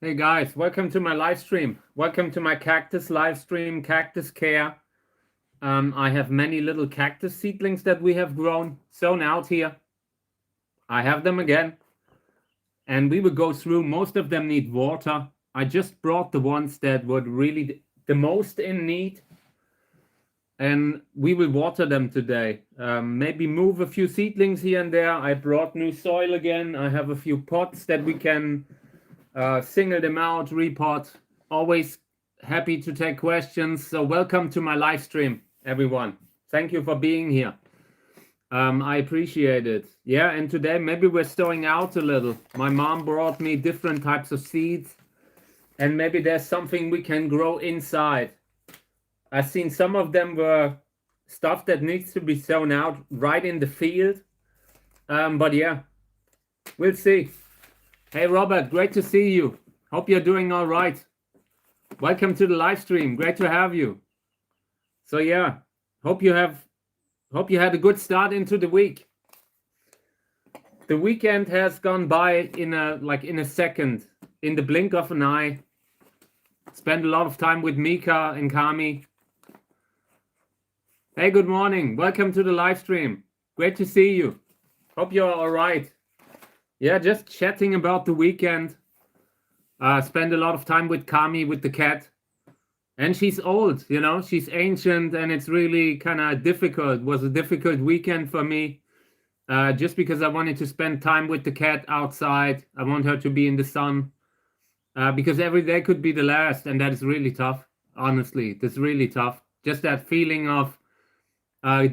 Hey guys, welcome to my live stream. Welcome to my cactus live stream, Cactus Care. I have many little cactus seedlings that we have grown, sown out here. I have them again. And we will go through. Most of them need water. I just brought the ones that were really the most in need. And we will water them today. Maybe move a few seedlings here and there. I brought new soil again. I have a few pots that we can single them out, repot. Always happy to take questions. So welcome to my live stream, everyone. Thank you for being here. I appreciate it. Yeah, and today maybe we're stowing out a little. My mom brought me different types of seeds, and maybe there's something we can grow inside. I've seen some of them were stuff that needs to be sown out right in the field. But yeah, we'll see. Hey Robert, great to see you. Hope you're doing all right. Welcome to the live stream. Great to have you. So yeah, hope you had a good start into the week. The weekend has gone by in a second, in the blink of an eye. Spent a lot of time with Mika and Kami. Hey, good morning. Welcome to the live stream. Great to see you. Hope you're all right. Yeah, just chatting about the weekend. Spend a lot of time with Kami, with the cat. And she's old, you know, she's ancient, and it's really kind of difficult. It was a difficult weekend for me. Just because I wanted to spend time with the cat outside. I want her to be in the sun. Because every day could be the last, and that is really tough. Honestly, that's really tough. Just that feeling of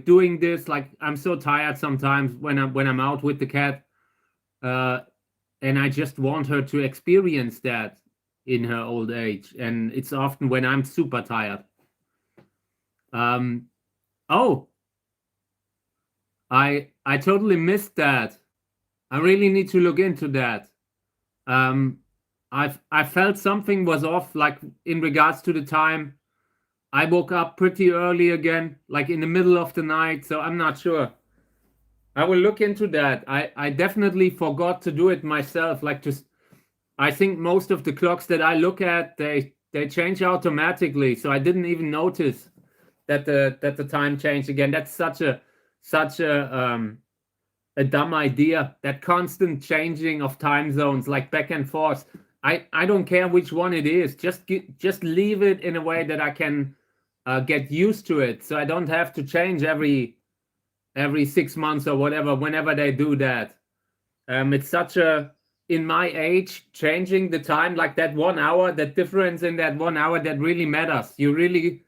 doing this, like I'm so tired sometimes when I'm out with the cat. And I just want her to experience that in her old age. And it's often when I'm super tired. Oh, I totally missed that. I really need to look into that. I felt something was off, like in regards to the time. I woke up pretty early again, like in the middle of the night. So I'm not sure. I will look into that. I definitely forgot to do it myself. I think most of the clocks that I look at, they change automatically. So I didn't even notice that the time changed again. That's such a dumb idea. That constant changing of time zones, like back and forth. I don't care which one it is. Just leave it in a way that I can get used to it. So I don't have to change every 6 months or whatever, whenever they do that. It's such in my age, changing the time, like that 1 hour, that difference in that 1 hour, that really matters. You really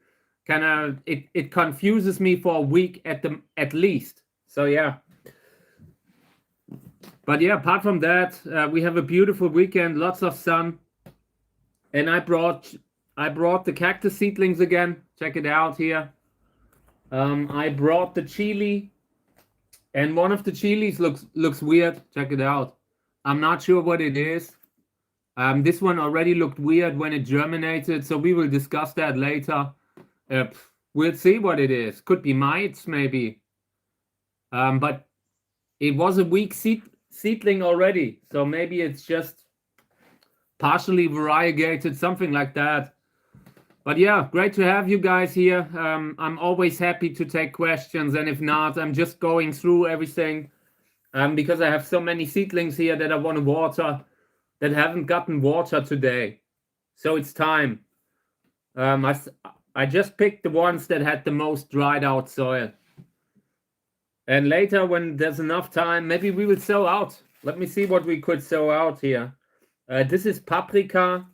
it confuses me for a week at least. So yeah. But yeah, apart from that, we have a beautiful weekend, lots of sun. And I brought the cactus seedlings again. Check it out here. I brought the chili. And one of the chilies looks weird. Check it out. I'm not sure what it is. This one already looked weird when it germinated, so we will discuss that later. We'll see what it is. Could be mites, maybe. But it was a weak seedling already, so maybe it's just partially variegated, something like that. But yeah, great to have you guys here. I'm always happy to take questions, and if not, I'm just going through everything because I have so many seedlings here that I want to water that haven't gotten water today. So it's time. I just picked the ones that had the most dried out soil. And later, when there's enough time, maybe we will sow out. Let me see what we could sow out here. This is paprika.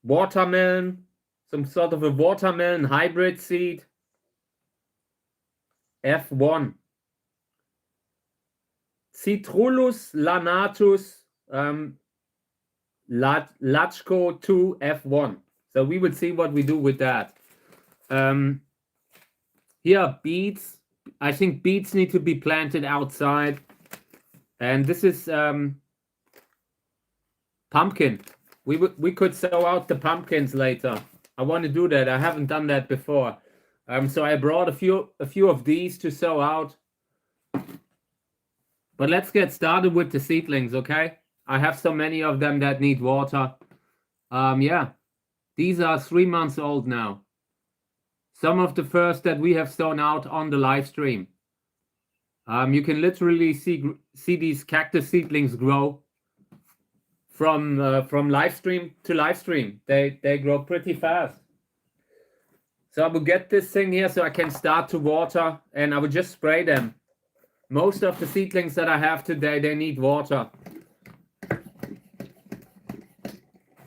Watermelon, some sort of a watermelon hybrid seed. F1. Citrullus lanatus Lachko 2 F1. So we will see what we do with that. Here, beets. I think beets need to be planted outside. And this is pumpkin. We could sow out the pumpkins later. I want to do that. I haven't done that before. So I brought a few of these to sow out. But let's get started with the seedlings, okay? I have so many of them that need water. Yeah, these are 3 months old now. Some of the first that we have sown out on the live stream. You can literally see these cactus seedlings grow from live stream to live stream. They grow pretty fast. So I will get this thing here so I can start to water, and I will just spray them. Most of the seedlings that I have today, they need water.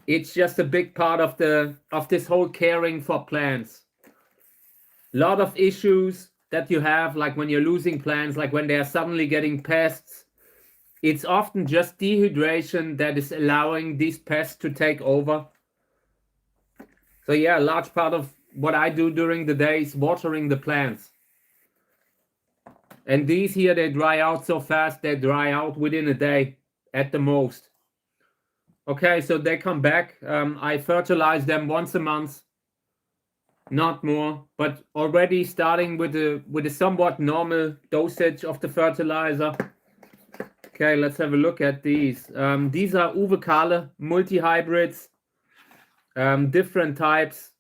It's just a big part of this whole caring for plants. A lot of issues that you have, like when you're losing plants, like when they're suddenly getting pests, it's often just dehydration that is allowing these pests to take over. So yeah, a large part of what I do during the day is watering the plants. And these here, they dry out so fast, they dry out within a day at the most. Okay, so they come back. I fertilize them once a month, not more, but already starting with a somewhat normal dosage of the fertilizer. Okay, let's have a look at these. These are Uwe Kahle multi-hybrids, different types.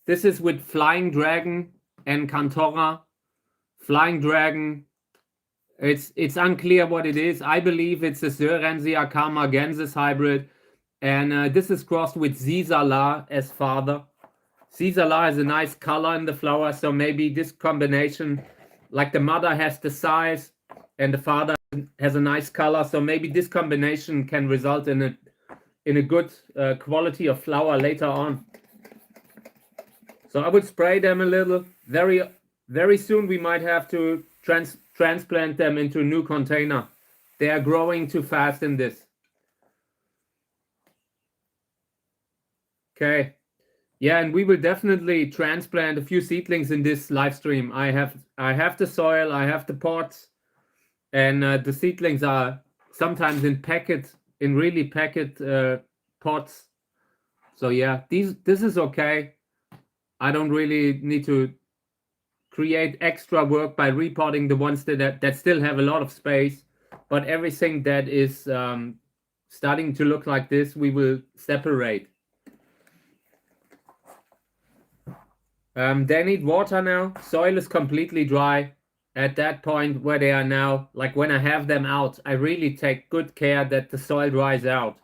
This is with Flying Dragon and Cantora. Flying Dragon, it's unclear what it is. I believe it's a Sörensia Karmagensis hybrid, and this is crossed with Zizala as father. Zizala has a nice color in the flower, so maybe this combination, like the mother has the size and the father has a nice color, so maybe this combination can result in a good quality of flower later on. So I would spray them a little. Very soon we might have to transplant them into a new container. They are growing too fast in this. Okay. Yeah, and we will definitely transplant a few seedlings in this live stream. I have the soil, I have the pots, and the seedlings are sometimes in really packet pots. So yeah, this is okay. I don't really need to create extra work by repotting the ones that still have a lot of space, but everything that is starting to look like this, we will separate. They need water now. Soil is completely dry. At that point where they are now, like when I have them out, I really take good care that the soil dries out.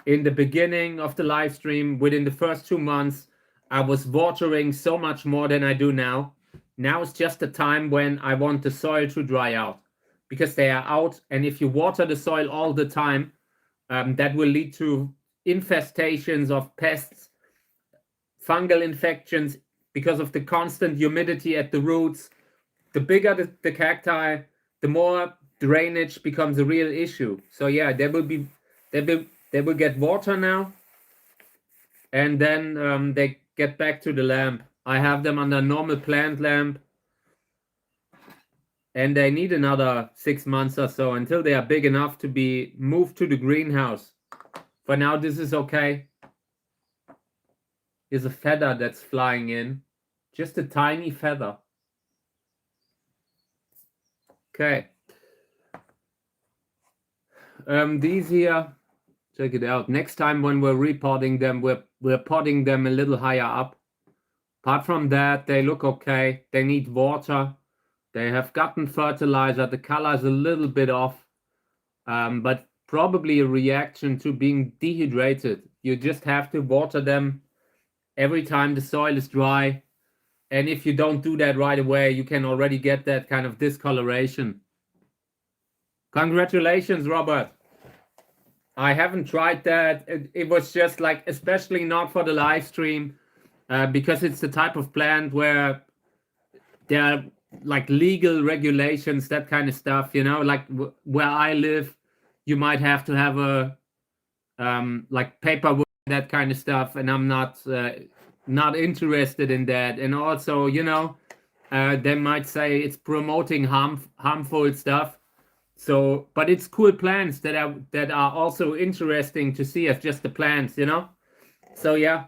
In the beginning of the live stream, within the first 2 months, I was watering so much more than I do now. Now it's just a time when I want the soil to dry out because they are out. And if you water the soil all the time, that will lead to infestations of pests, fungal infections because of the constant humidity at the roots. The bigger the cacti, the more drainage becomes a real issue. So yeah, they will get water now, and then they get back to the lamp. I have them under normal plant lamp, and they need another 6 months or so until they are big enough to be moved to the greenhouse. For now, this is okay. Here's a feather that's flying in, just a tiny feather. Okay. These here, check it out. Next time when we're repotting them, we're potting them a little higher up. Apart from that, they look okay. They need water. They have gotten fertilizer. The color is a little bit off, but probably a reaction to being dehydrated. You just have to water them every time the soil is dry. And if you don't do that right away, you can already get that kind of discoloration. Congratulations, Robert. I haven't tried that. It was just like, especially not for the live stream, because it's the type of plant where there are like legal regulations, that kind of stuff, you know, like where I live, you might have to have a like paperwork, that kind of stuff, and I'm not interested in that. And also, you know, they might say it's promoting harmful stuff. So, but it's cool plants that are also interesting to see as just the plants, you know. So yeah,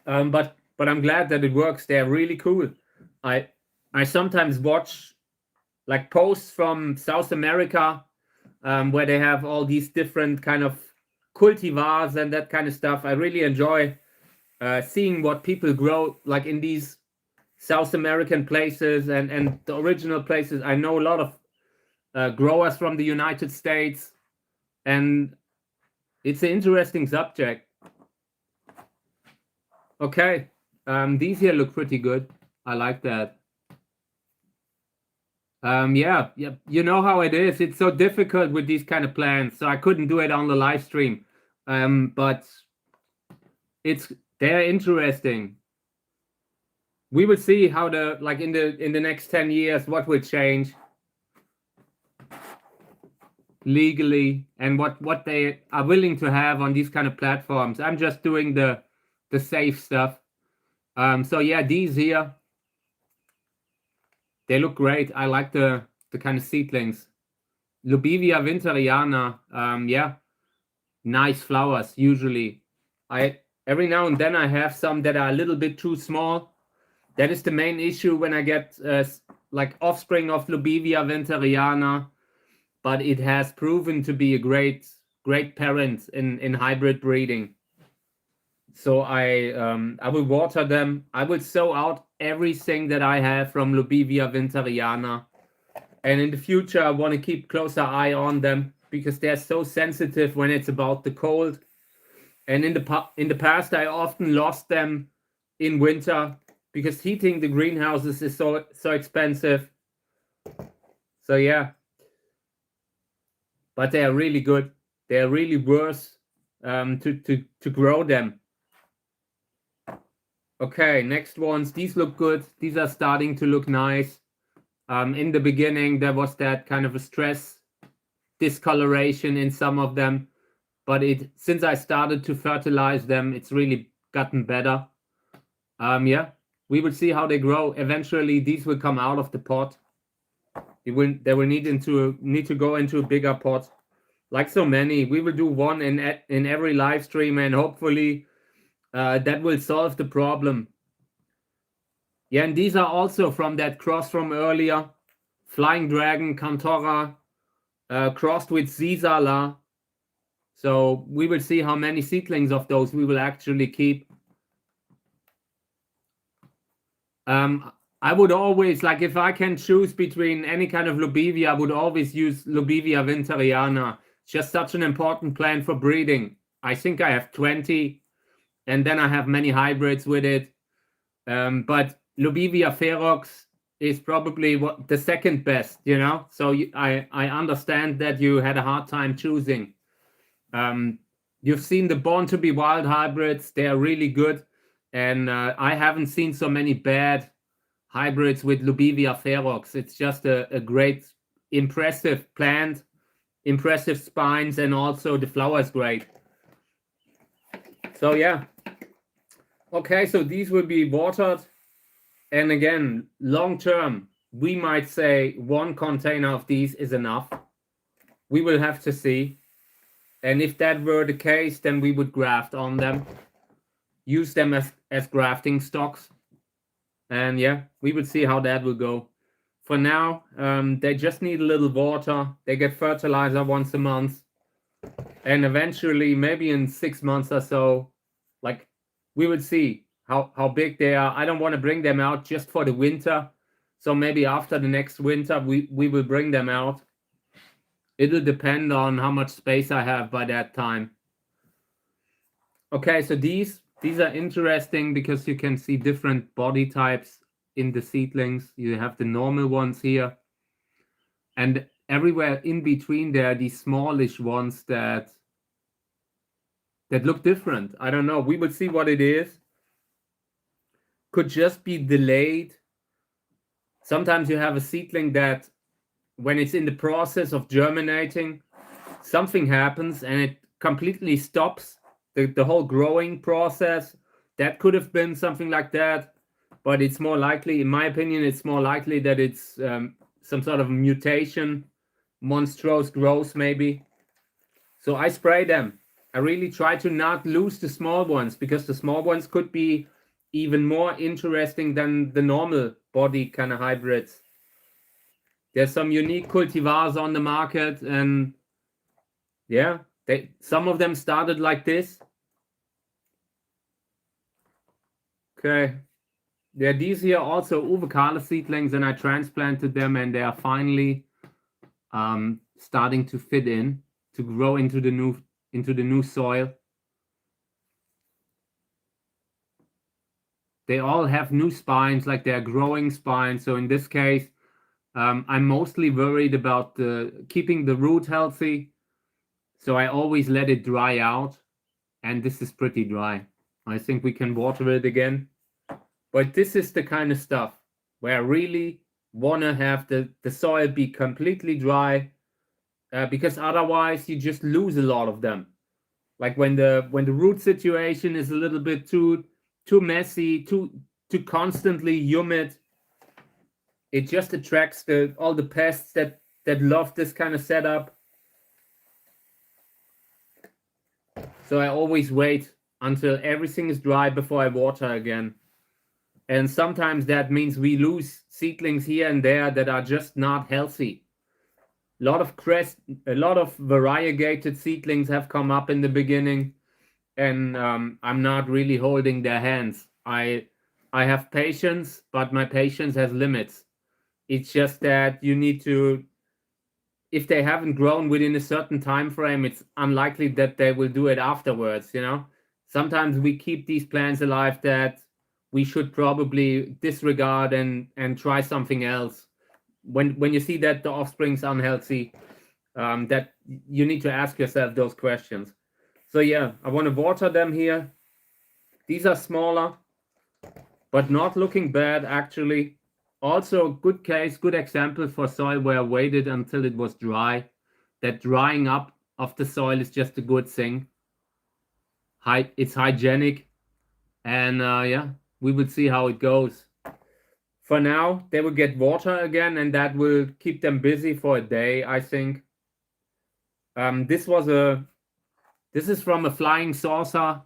but I'm glad that it works. They're really cool. I sometimes watch like posts from South America where they have all these different kind of cultivars and that kind of stuff. I really enjoy seeing what people grow like in these South American places and the original places. I know a lot of growers from the United States, and it's an interesting subject. Okay, these here look pretty good. I like that. Yeah, you know how it is. It's so difficult with these kind of plants, so I couldn't do it on the live stream. But they're interesting. We will see how in the next 10 years what will change legally and what they are willing to have on these kind of platforms. I'm just doing the safe stuff. So yeah, these here, they look great. I like the kind of seedlings. Lubivia winteriana, yeah, nice flowers usually. Every now and then I have some that are a little bit too small. That is the main issue when I get like offspring of Lubivia winteriana, but it has proven to be a great parent in hybrid breeding. So I will water them. I will sow out everything that I have from Lubivia winteriana. And in the future, I want to keep closer eye on them because they're so sensitive when it's about the cold. And in the past, I often lost them in winter because heating the greenhouses is so expensive. So yeah, but they are really good. They are really worth to grow them. Okay, next ones. These look good. These are starting to look nice. In the beginning, there was that kind of a stress discoloration in some of them, but since I started to fertilize them, it's really gotten better. Yeah, we will see how they grow. Eventually, these will come out of the pot. They will need to go into a bigger pot, like so many. We will do one in every live stream, and hopefully that will solve the problem. Yeah, and these are also from that cross from earlier, Flying Dragon, Cantora, crossed with Zizala. So we will see how many seedlings of those we will actually keep. I would always, like if I can choose between any kind of Lubivia, I would always use Lubivia winteriana. Just such an important plant for breeding. I think I have 20, and then I have many hybrids with it. But Lubivia ferox is probably the second best, you know. So I understand that you had a hard time choosing. You've seen the Born to be Wild hybrids; they are really good, and I haven't seen so many bad hybrids with Lubivia ferox. It's just a great, impressive plant, impressive spines, and also the flower is great. So yeah. Okay, so these will be watered. And again, long term, we might say one container of these is enough. We will have to see. And if that were the case, then we would graft on them. Use them as grafting stocks. And yeah, we will see how that will go. For now, they just need a little water. They get fertilizer once a month. And eventually, maybe in 6 months or so, like we will see how big they are. I don't want to bring them out just for the winter. So maybe after the next winter, we will bring them out. It'll depend on how much space I have by that time. Okay, so these are interesting because you can see different body types in the seedlings. You have the normal ones here. And everywhere in between there are these smallish ones that look different. I don't know. We will see what it is. Could just be delayed. Sometimes you have a seedling that when it's in the process of germinating, something happens and it completely stops the whole growing process. That could have been something like that, but it's more likely, in my opinion, it's more likely that it's some sort of mutation, monstrous growth maybe. So I spray them. I really try to not lose the small ones because the small ones could be even more interesting than the normal body kind of hybrids. There's some unique cultivars on the market, and Yeah, some of them started like this. Okay. Yeah, these here also Uvekale seedlings, and I transplanted them, and they are finally starting to fit in, to grow into the new soil. They all have new spines, like they're growing spines. So in this case, I'm mostly worried about keeping the root healthy. So I always let it dry out, and this is pretty dry. I think we can water it again. But this is the kind of stuff where I really want to have the soil be completely dry, because otherwise you just lose a lot of them. Like when the root situation is a little bit too messy, too constantly humid, it just attracts all the pests that love this kind of setup. So I always wait until everything is dry before I water again. And sometimes that means we lose seedlings here and there that are just not healthy. A lot of variegated seedlings have come up in the beginning, and I'm not really holding their hands. I have patience, but my patience has limits. It's just that you need to, if they haven't grown within a certain time frame, it's unlikely that they will do it afterwards, you know? Sometimes we keep these plants alive that we should probably disregard and try something else. When you see that the offspring's unhealthy, that you need to ask yourself those questions. So yeah, I want to water them here. These are smaller, but not looking bad actually. Also, good case, good example for soil where I waited until it was dry. That drying up of the soil is just a good thing. It's hygienic, and yeah, we will see how it goes. For now, they will get water again, and that will keep them busy for a day, I think. This is from a Flying Saucer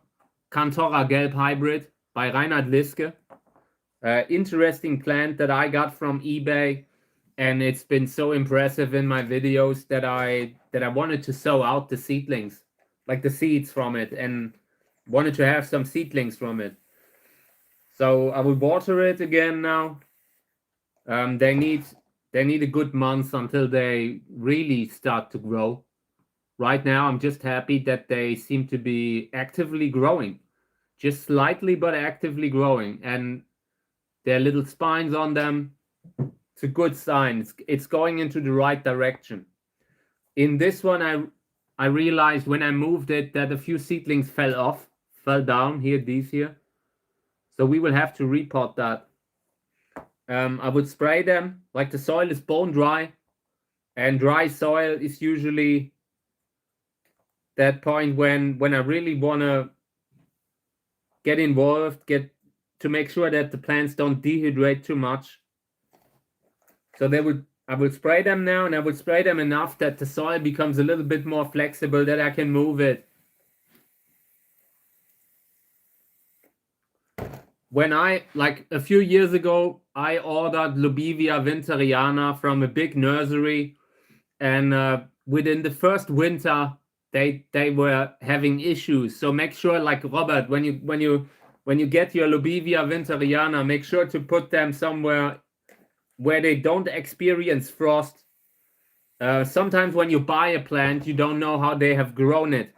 Cantora Gelb hybrid by Reinhard Liske. Interesting plant that I got from eBay, and it's been so impressive in my videos that I wanted to sow out the seedlings, like the seeds from it, and wanted to have some seedlings from it. So I will water it again now. They need a good month until they really start to grow. Right now, I'm just happy that they seem to be actively growing, just slightly, but actively growing, and there are little spines on them. It's a good sign. It's going into the right direction. In this one, I realized when I moved it that a few seedlings fell down here, these here. So we will have to repot that. I would spray them, like the soil is bone dry, and dry soil is usually that point when I really want to get involved, to make sure that the plants don't dehydrate too much. So I will spray them now, and I will spray them enough that the soil becomes a little bit more flexible, that I can move it. When like a few years ago, I ordered Lobivia winteriana from a big nursery, and within the first winter, they were having issues. So make sure, like Robert, when you get your Lobivia winteriana, make sure to put them somewhere where they don't experience frost. Sometimes when you buy a plant, you don't know how they have grown it,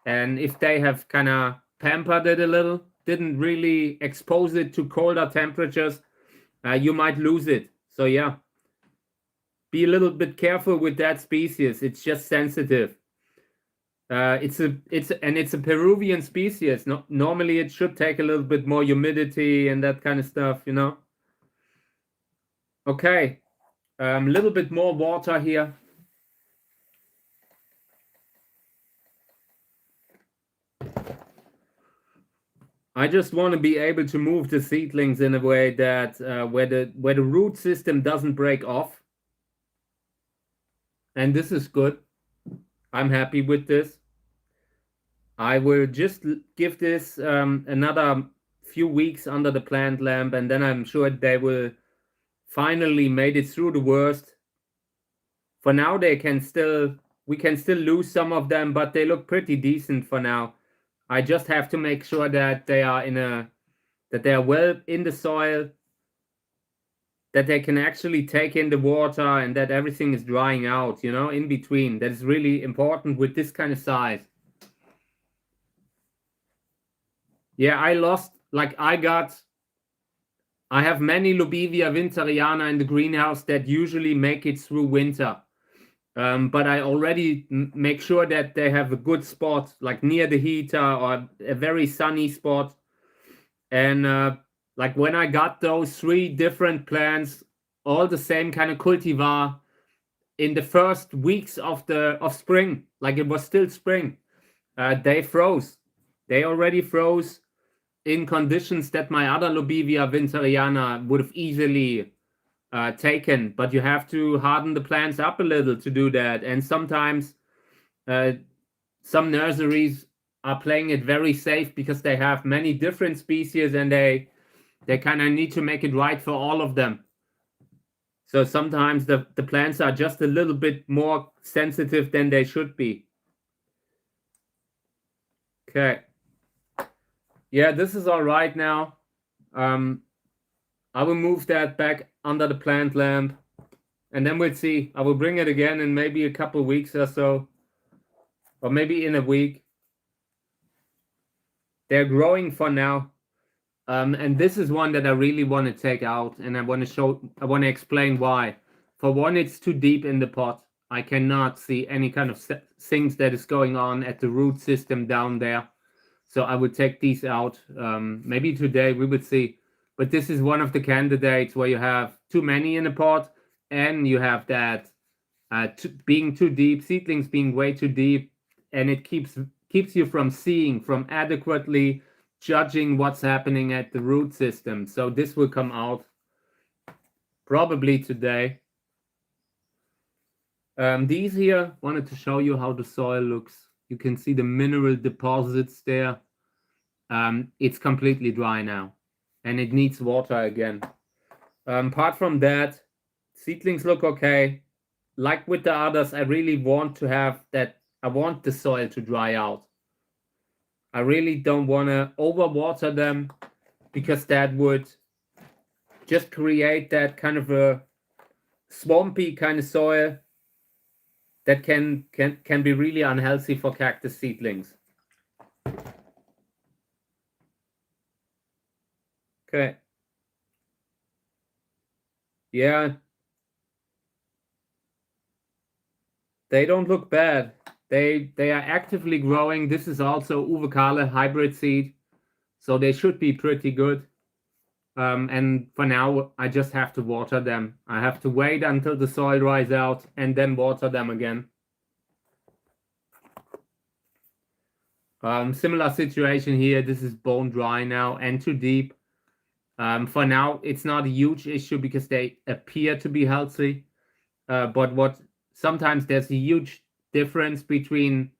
and if they have kind of pampered it a little, didn't really expose it to colder temperatures, you might lose it. So yeah, be a little bit careful with that species. It's just sensitive. It's a Peruvian species. Normally it should take a little bit more humidity and that kind of stuff, you know. Okay, a little bit more water here. I just want to be able to move the seedlings in a way that where the root system doesn't break off. And this is good. I'm happy with this. I will just give this another few weeks under the plant lamp, and then I'm sure they will finally made it through the worst. For now, they can still we can still lose some of them, but they look pretty decent for now. I just have to make sure that they are that they are well in the soil, that they can actually take in the water, and that everything is drying out, you know, in between. That is really important with this kind of size. Yeah, I lost, like I have many Lobivia winteriana in the greenhouse that usually make it through winter. But I already make sure that they have a good spot, like near the heater or a very sunny spot. And like when I got those 3 different plants, all the same kind of cultivar, in the first weeks of spring, like it was still spring, they froze. They already froze in conditions that my other Lobivia winteriana would have easily taken. But you have to harden the plants up a little to do that. And sometimes some nurseries are playing it very safe because they have many different species and they kind of need to make it right for all of them. So sometimes the plants are just a little bit more sensitive than they should be. Okay. Yeah, this is all right now. I will move that back under the plant lamp, and then we'll see. I will bring it again in maybe a couple of weeks or so, or maybe in a week. They're growing for now. And this is one that I really want to take out, and I want to explain why. For one, it's too deep in the pot. I cannot see any kind of things that is going on at the root system down there. So I would take these out. Maybe today, we would see. But this is one of the candidates where you have too many in a pot, and you have that being too deep, seedlings being way too deep, and it keeps you from seeing, from adequately judging what's happening at the root system. So this will come out probably today. These here, wanted to show you how the soil looks. You can see the mineral deposits there. It's completely dry now, and it needs water again. Apart from that, seedlings look okay. Like with the others, I really want to have that. I want the soil to dry out. I really don't want to overwater them, because that would just create that kind of a swampy kind of soil that can be really unhealthy for cactus seedlings. Okay. Yeah. They don't look bad. They are actively growing. This is also Uwe Kahle hybrid seed, so they should be pretty good. And for now, I just have to water them. I have to wait until the soil dries out and then water them again. Similar situation here. This is bone dry now and too deep. For now, it's not a huge issue because they appear to be healthy. But sometimes there's a huge difference between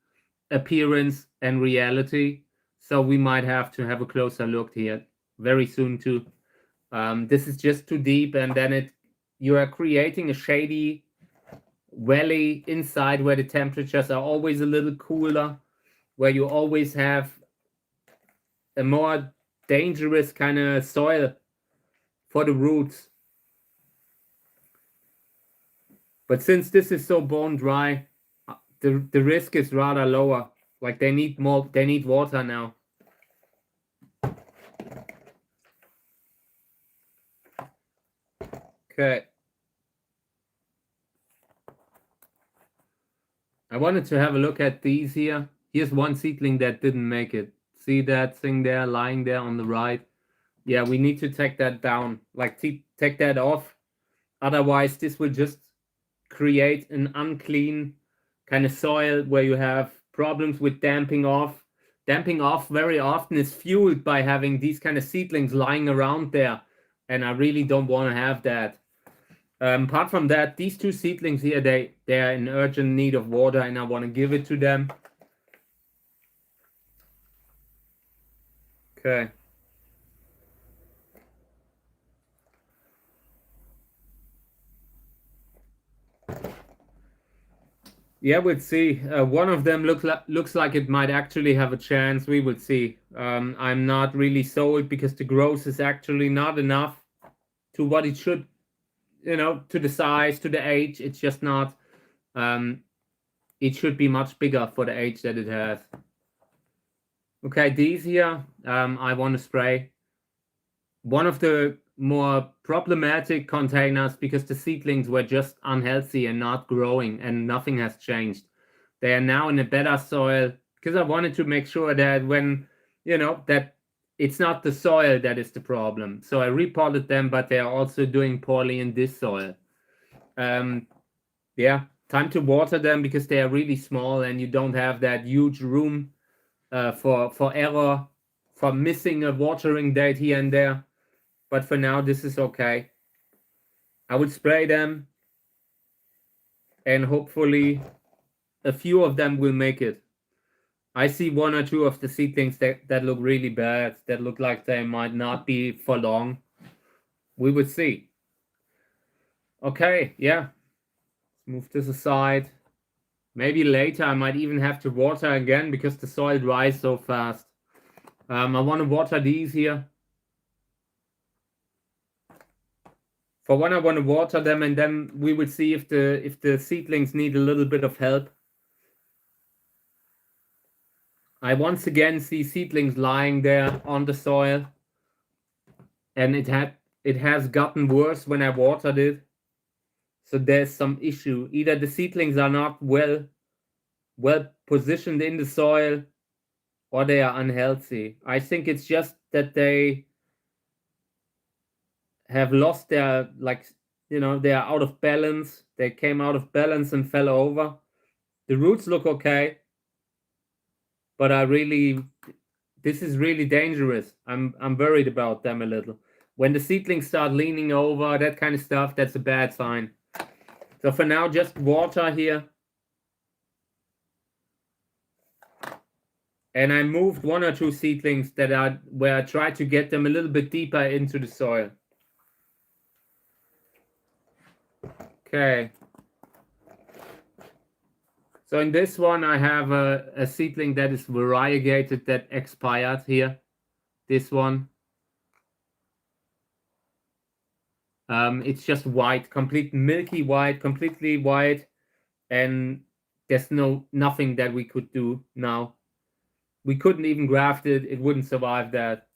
appearance and reality. So we might have to have a closer look here very soon too. This is just too deep, and then you are creating a shady valley inside where the temperatures are always a little cooler, where you always have a more dangerous kind of soil for the roots. But since this is so bone dry, the risk is rather lower. Like they need water now. Okay. I wanted to have a look at these here. Here's one seedling that didn't make it. See that thing there lying there on the right? Yeah, we need to take that down. Like take that off. Otherwise, this will just create an unclean kind of soil where you have problems with damping off. Damping off very often is fueled by having these kind of seedlings lying around there. And I really don't want to have that. Apart from that, these 2 seedlings here, they are in urgent need of water, and I want to give it to them. Okay. Yeah, we'll see. One of them looks like it might actually have a chance. We will see. I'm not really sold because the growth is actually not enough to what it should, to the size, to the age. It's just not. It should be much bigger for the age that it has. Okay, these here, I want to spray. One of the more problematic containers because the seedlings were just unhealthy and not growing and nothing has changed. They are now in a better soil because I wanted to make sure that that it's not the soil that is the problem. So I repotted them, but they are also doing poorly in this soil. Yeah, time to water them because they are really small and you don't have that huge room for error, for missing a watering date here and there. But for now, this is okay. I would spray them and hopefully a few of them will make it. I see one or two of the seedlings that look really bad, that look like they might not be for long. We would see. Okay, yeah. Let's move this aside. Maybe later I might even have to water again because the soil dries so fast. I want to water these here. For one, I want to water them, and then we will see if the seedlings need a little bit of help. I once again see seedlings lying there on the soil, and it has gotten worse when I watered it. So there's some issue. Either the seedlings are not well positioned in the soil, or they are unhealthy. I think it's just that they have lost their, they are out of balance. They came out of balance and fell over. The roots look okay, but this is really dangerous. I'm worried about them a little. When the seedlings start leaning over, that kind of stuff, that's a bad sign. So for now, just water here. And I moved one or two seedlings where I tried to get them a little bit deeper into the soil. Okay. So in this one, I have a seedling that is variegated that expired here. This one. It's just white, complete milky white, completely white. And there's nothing that we could do now. We couldn't even graft it. It wouldn't survive that.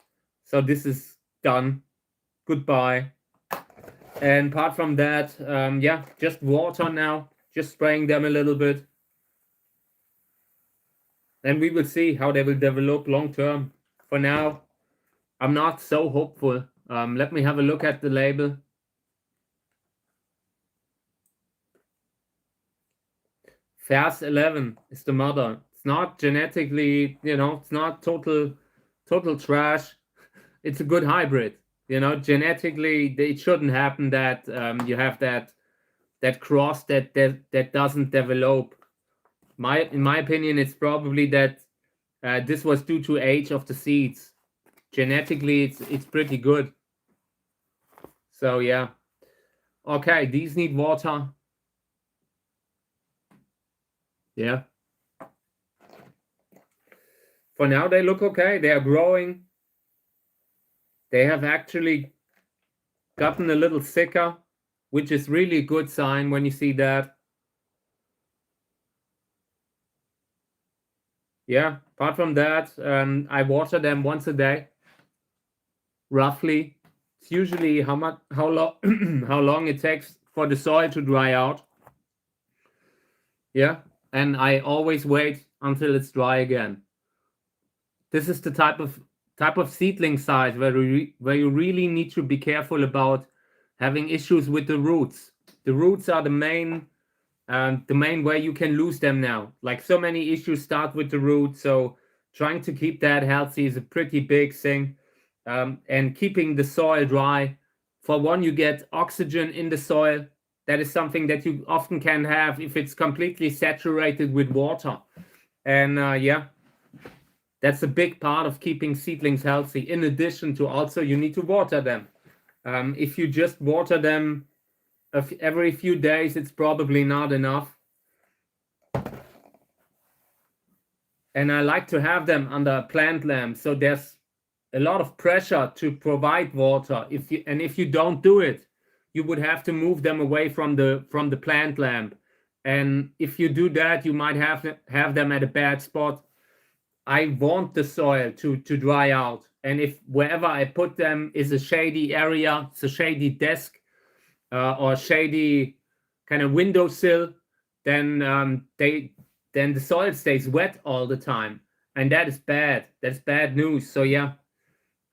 So this is done. Goodbye. And apart from that, yeah, just water now. Just spraying them a little bit. And we will see how they will develop long term. For now, I'm not so hopeful. Let me have a look at the label. Vers 11 is the mother. It's not genetically, it's not total trash. It's a good hybrid. Genetically, it shouldn't happen that you have that cross that doesn't develop. In my opinion, it's probably that this was due to age of the seeds. Genetically, it's pretty good. So yeah. Okay, these need water. Yeah. For now, they look okay. They are growing. They have actually gotten a little thicker, which is really a good sign when you see that. Yeah, apart from that, I water them once a day, roughly. It's usually how long it takes for the soil to dry out. Yeah, and I always wait until it's dry again. This is the type of seedling size where you really need to be careful about having issues with the roots. The roots are the main way you can lose them now. Like, so many issues start with the roots, so trying to keep that healthy is a pretty big thing. And keeping the soil dry. For one, you get oxygen in the soil. That is something that you often can have if it's completely saturated with water. And yeah, that's a big part of keeping seedlings healthy. In addition to also, you need to water them. If you just water them every few days, it's probably not enough. and I like to have them under a plant lamp. So there's a lot of pressure to provide water. If you don't do it, you would have to move them away from the plant lamp. And if you do that, you might have them at a bad spot. I want the soil to dry out. And if wherever I put them is a shady area, it's a shady desk or shady kind of windowsill, then then the soil stays wet all the time, and that is bad. That's bad news. So yeah,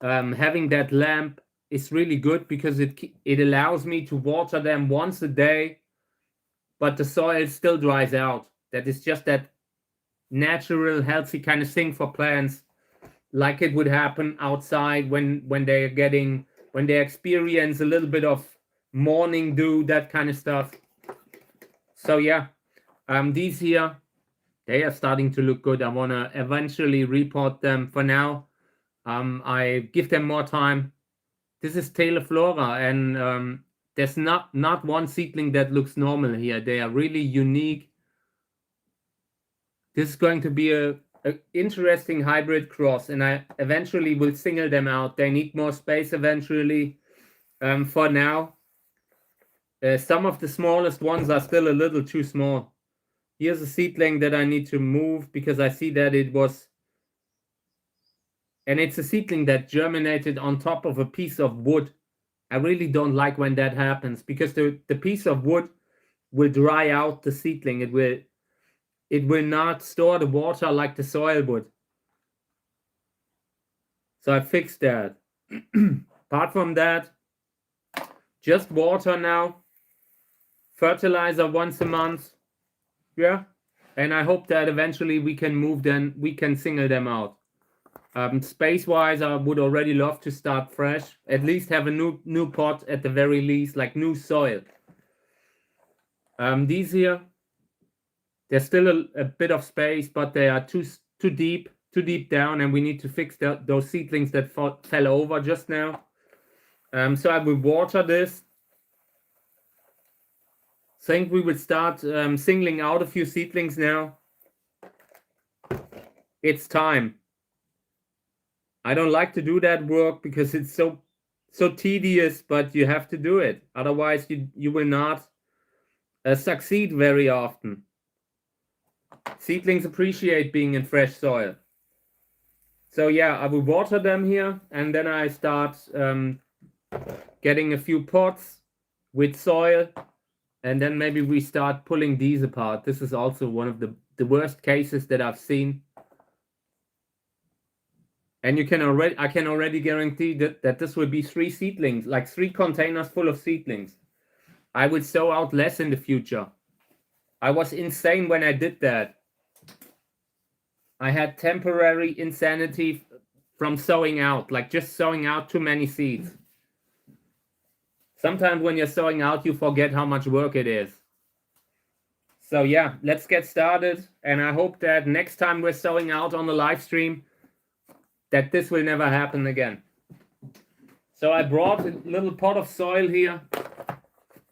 having that lamp is really good because it allows me to water them once a day, but the soil still dries out. That is just that natural, healthy kind of thing for plants, like it would happen outside when they experience a little bit of morning dew, that kind of stuff. So yeah, these here, they are starting to look good. I want to eventually report them. For now, I give them more time. This is Teleflora, and there's not one seedling that looks normal here. They are really unique. This is going to be a interesting hybrid cross, and I eventually will single them out. They need more space eventually. For now, some of the smallest ones are still a little too small. Here's a seedling that I need to move because I see that it was, and it's a seedling that germinated on top of a piece of wood. I really don't like when that happens because the piece of wood will dry out the seedling. It will not store the water like the soil would. So I fixed that. Apart from that, just water now. Fertilizer once a month. Yeah. And I hope that eventually we can move them, we can single them out. Space-wise, I would already love to start fresh. At least have a new pot at the very least, like new soil. These here, there's still a bit of space, but they are too deep down, and we need to fix those seedlings that fell over just now. So I will water this. Think we will start singling out a few seedlings now. It's time. I don't like to do that work because it's so tedious, but you have to do it. Otherwise, you will not succeed very often. Seedlings appreciate being in fresh soil. So yeah, I will water them here, and then I start getting a few pots with soil, and then maybe we start pulling these apart. This is also one of the worst cases that I've seen. And I can already guarantee that this will be 3 seedlings, like 3 containers full of seedlings. I will sow out less in the future. I was insane when I did that. I had temporary insanity from sowing out, like just sowing out too many seeds. Sometimes when you're sowing out, you forget how much work it is. So yeah, let's get started. And I hope that next time we're sowing out on the live stream, that this will never happen again. So I brought a little pot of soil here,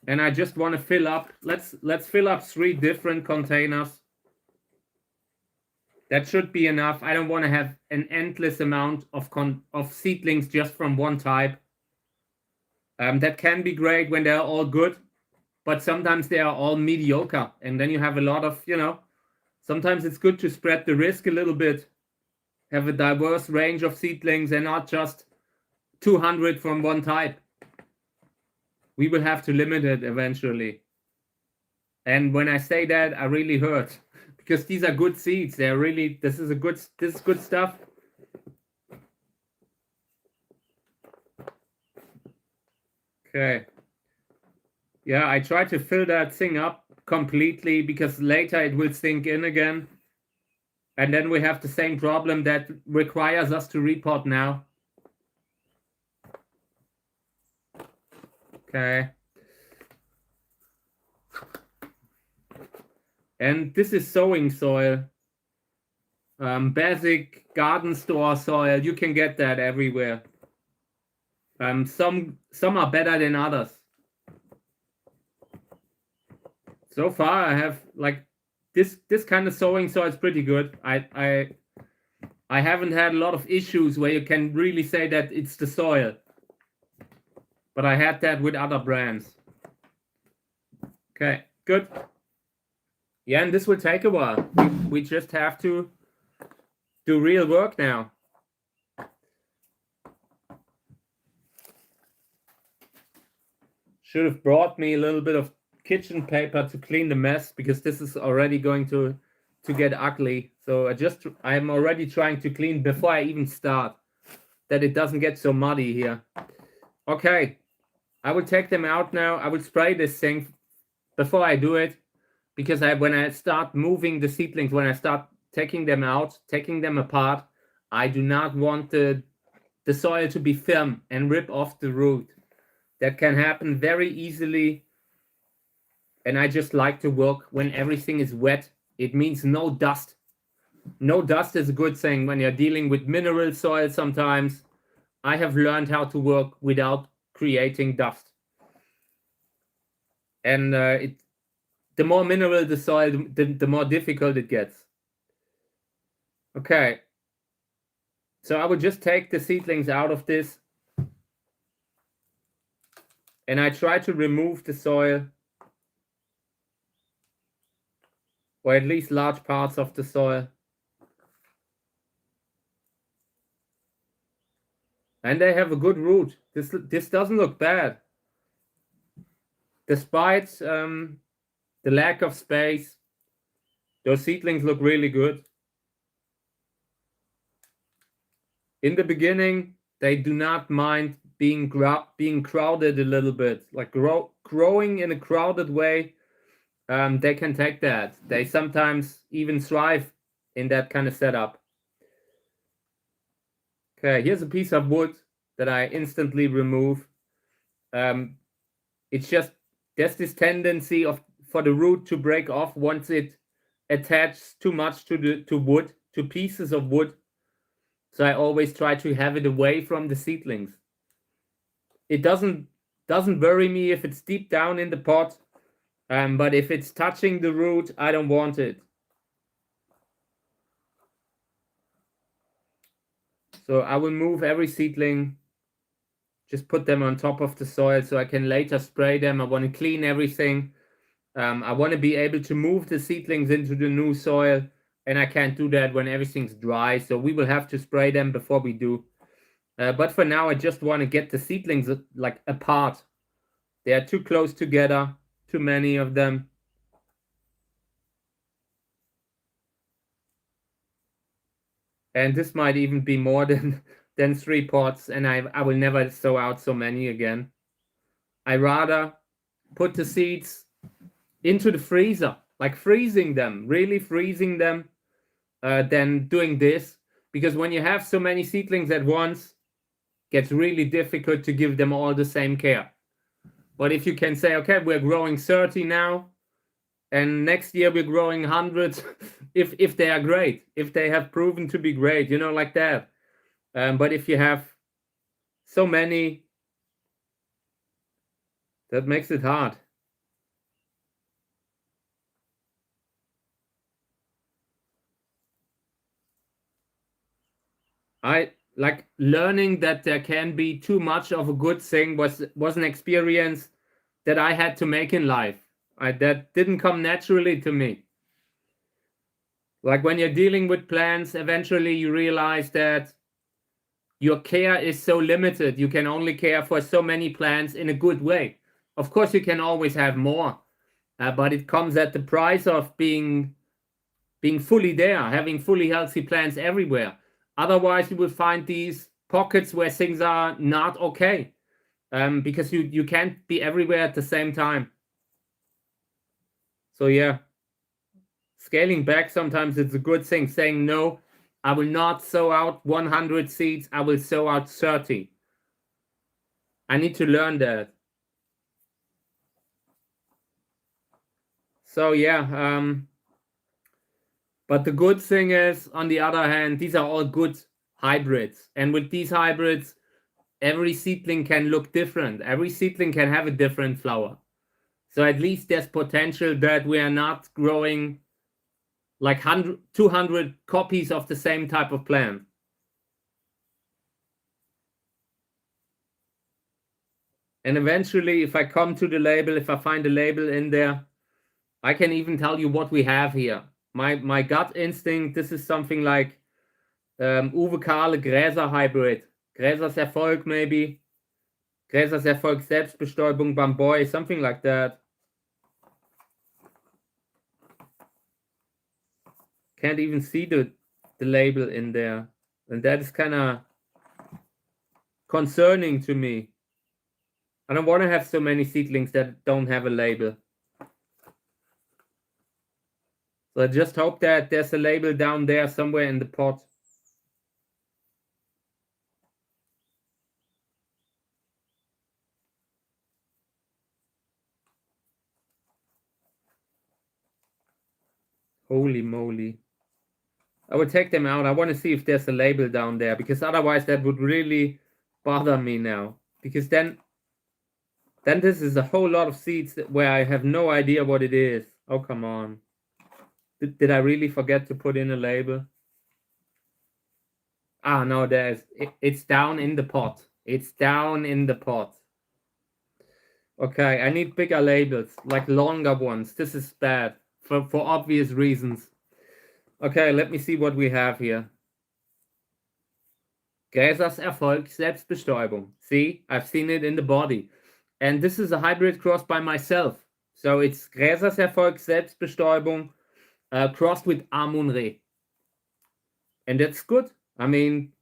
and I just want to fill up. Let's fill up 3 different containers. That should be enough. I don't want to have an endless amount of seedlings just from one type. That can be great when they're all good, but sometimes they are all mediocre, and then you have a lot of, sometimes it's good to spread the risk a little bit. Have a diverse range of seedlings and not just 200 from one type. We will have to limit it eventually. And when I say that, I really hurt because these are good seeds. They're really, this is good stuff. Okay. Yeah, I try to fill that thing up completely because later it will sink in again. And then we have the same problem that requires us to report now. Okay. And this is sowing soil. Basic garden store soil. You can get that everywhere. Some are better than others. So far, I have like this kind of sowing soil is pretty good. I I haven't had a lot of issues where you can really say that it's the soil. But I had that with other brands. Okay, good. Yeah, and this will take a while. We just have to do real work now. Should have brought me a little bit of kitchen paper to clean the mess, because this is already going to get ugly. So I'm already trying to clean before I even start, that it doesn't get so muddy here. Okay, I will take them out now. I will spray this thing before I do it, because when I start moving the seedlings, when I start taking them out, taking them apart, I do not want the soil to be firm and rip off the root. That can happen very easily. And I just like to work when everything is wet. It means no dust. No dust is a good thing when you're dealing with mineral soil sometimes. I have learned how to work without creating dust. And the more mineral the soil, the more difficult it gets. Okay. So I will just take the seedlings out of this. And I try to remove the soil, or at least large parts of the soil. And they have a good root. This doesn't look bad. Despite the lack of space, those seedlings look really good. In the beginning, they do not mind being crowded a little bit. Like growing in a crowded way, they can take that. They sometimes even thrive in that kind of setup. Okay, here's a piece of wood that I instantly remove. It's just, there's this tendency for the root to break off once it attaches too much to pieces of wood. So I always try to have it away from the seedlings. It doesn't worry me if it's deep down in the pot, but if it's touching the root, I don't want it. So I will move every seedling, just put them on top of the soil so I can later spray them. I want to clean everything. I want to be able to move the seedlings into the new soil, and I can't do that when everything's dry. So we will have to spray them before we do. But for now, I just want to get the seedlings like apart. They are too close together, too many of them. And this might even be more than 3 pots, and I will never sow out so many again. I rather put the seeds into the freezer, like freezing them, really freezing them, than doing this. Because when you have so many seedlings at once, it gets really difficult to give them all the same care. But if you can say, okay, we're growing 30 now, and next year we're growing 100, if they are great, if they have proven to be great, like that. But if you have so many, that makes it hard. I like learning that there can be too much of a good thing was an experience that I had to make in life. That didn't come naturally to me. Like when you're dealing with plants, eventually you realize that your care is so limited. You can only care for so many plants in a good way. Of course, you can always have more, but it comes at the price of being fully there, having fully healthy plants everywhere. Otherwise, you will find these pockets where things are not okay, because you can't be everywhere at the same time. So yeah, scaling back, sometimes it's a good thing. Saying no, I will not sow out 100 seeds. I will sow out 30. I need to learn that. So yeah, but the good thing is, on the other hand, these are all good hybrids. And with these hybrids, every seedling can look different. Every seedling can have a different flower. So at least there's potential that we are not growing like 200 copies of the same type of plant. And eventually, if I come to the label, if I find a label in there, I can even tell you what we have here. My gut instinct, this is something like Uwe Kahle Gräser Hybrid. Gräsers Erfolg, maybe. Gräsers Erfolg Selbstbestäubung Bamboy, something like that. Can't even see the label in there. And that is kind of concerning to me. I don't want to have so many seedlings that don't have a label. So I just hope that there's a label down there somewhere in the pot. Holy moly. I would take them out. I want to see if there's a label down there, because otherwise that would really bother me now. Because then this is a whole lot of seeds where I have no idea what it is. Oh, come on. Did I really forget to put in a label? Ah, no, it's down in the pot. It's down in the pot. Okay, I need bigger labels, like longer ones. This is bad for obvious reasons. Okay, let me see what we have here. Gräsers Erfolg Selbstbestäubung. See, I've seen it in the body. And this is a hybrid crossed by myself. So it's Gräsers Erfolg Selbstbestäubung crossed with Amun-Re. And that's good. I mean,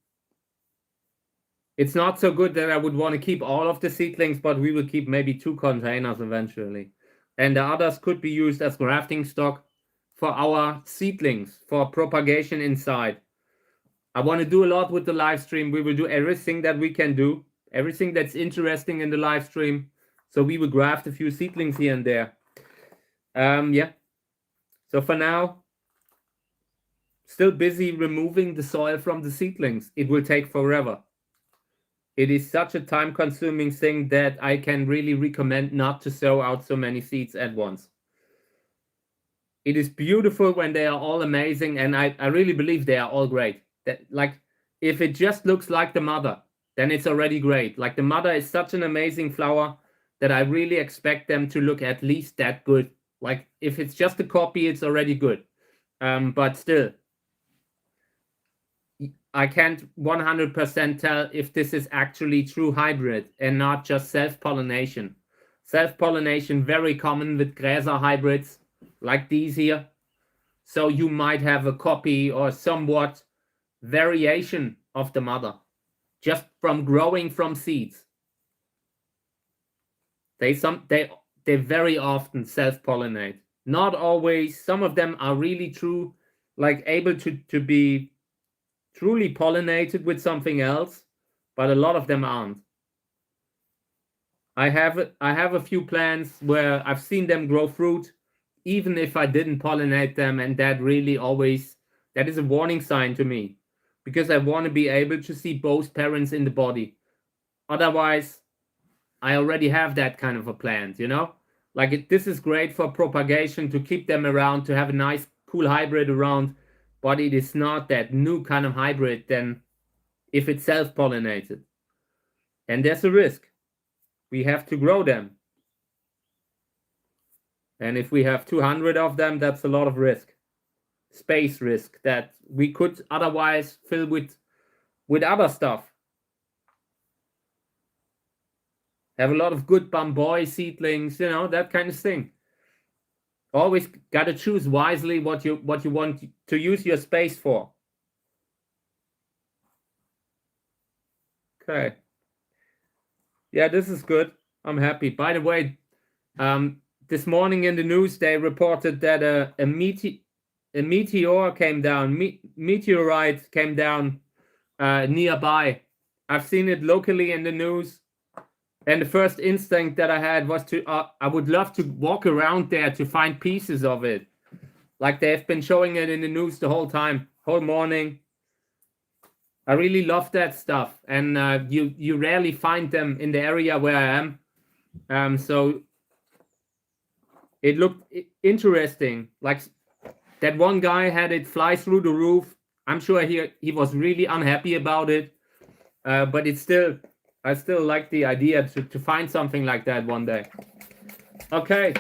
it's not so good that I would want to keep all of the seedlings, but we will keep maybe 2 containers eventually. And the others could be used as grafting stock for our seedlings, for propagation inside. I want to do a lot with the live stream. We will do everything that we can do, everything that's interesting in the live stream. So we will graft a few seedlings here and there. Yeah. So for now, still busy removing the soil from the seedlings. It will take forever. It is such a time-consuming thing that I can really recommend not to sow out so many seeds at once. It is beautiful when they are all amazing, and I really believe they are all great. That, like, if it just looks like the mother, then it's already great. Like, the mother is such an amazing flower that I really expect them to look at least that good. Like, if it's just a copy, it's already good. But still, I can't 100% tell if this is actually true hybrid and not just self-pollination. Self-pollination, very common with Gräser hybrids like these here. So you might have a copy or somewhat variation of the mother just from growing from seeds. They very often self-pollinate. Not always. Some of them are really true, like able to be truly pollinated with something else, but a lot of them aren't. I have a few plants where I've seen them grow fruit, even if I didn't pollinate them, and that is a warning sign to me, because I want to be able to see both parents in the body. Otherwise, I already have that kind of a plant, you know? Like this is great for propagation, to keep them around, to have a nice, cool hybrid around, but it is not that new kind of hybrid then if it's self-pollinated. And there's a risk. We have to grow them. And if we have 200 of them, that's a lot of risk. Space risk that we could otherwise fill with other stuff. Have a lot of good bamboy seedlings, you know, that kind of thing. Always got to choose wisely what you want to use your space for. Okay. Yeah, this is good. I'm happy. By the way, this morning in the news they reported that a meteor came down. Meteorite came down nearby. I've seen it locally in the news. And the first instinct that I had was I would love to walk around there to find pieces of it. Like they've been showing it in the news the whole time, whole morning. I really love that stuff. And you rarely find them in the area where I am. So it looked interesting. Like that one guy had it fly through the roof. I'm sure he was really unhappy about it, but I still like the idea to find something like that one day. Okay,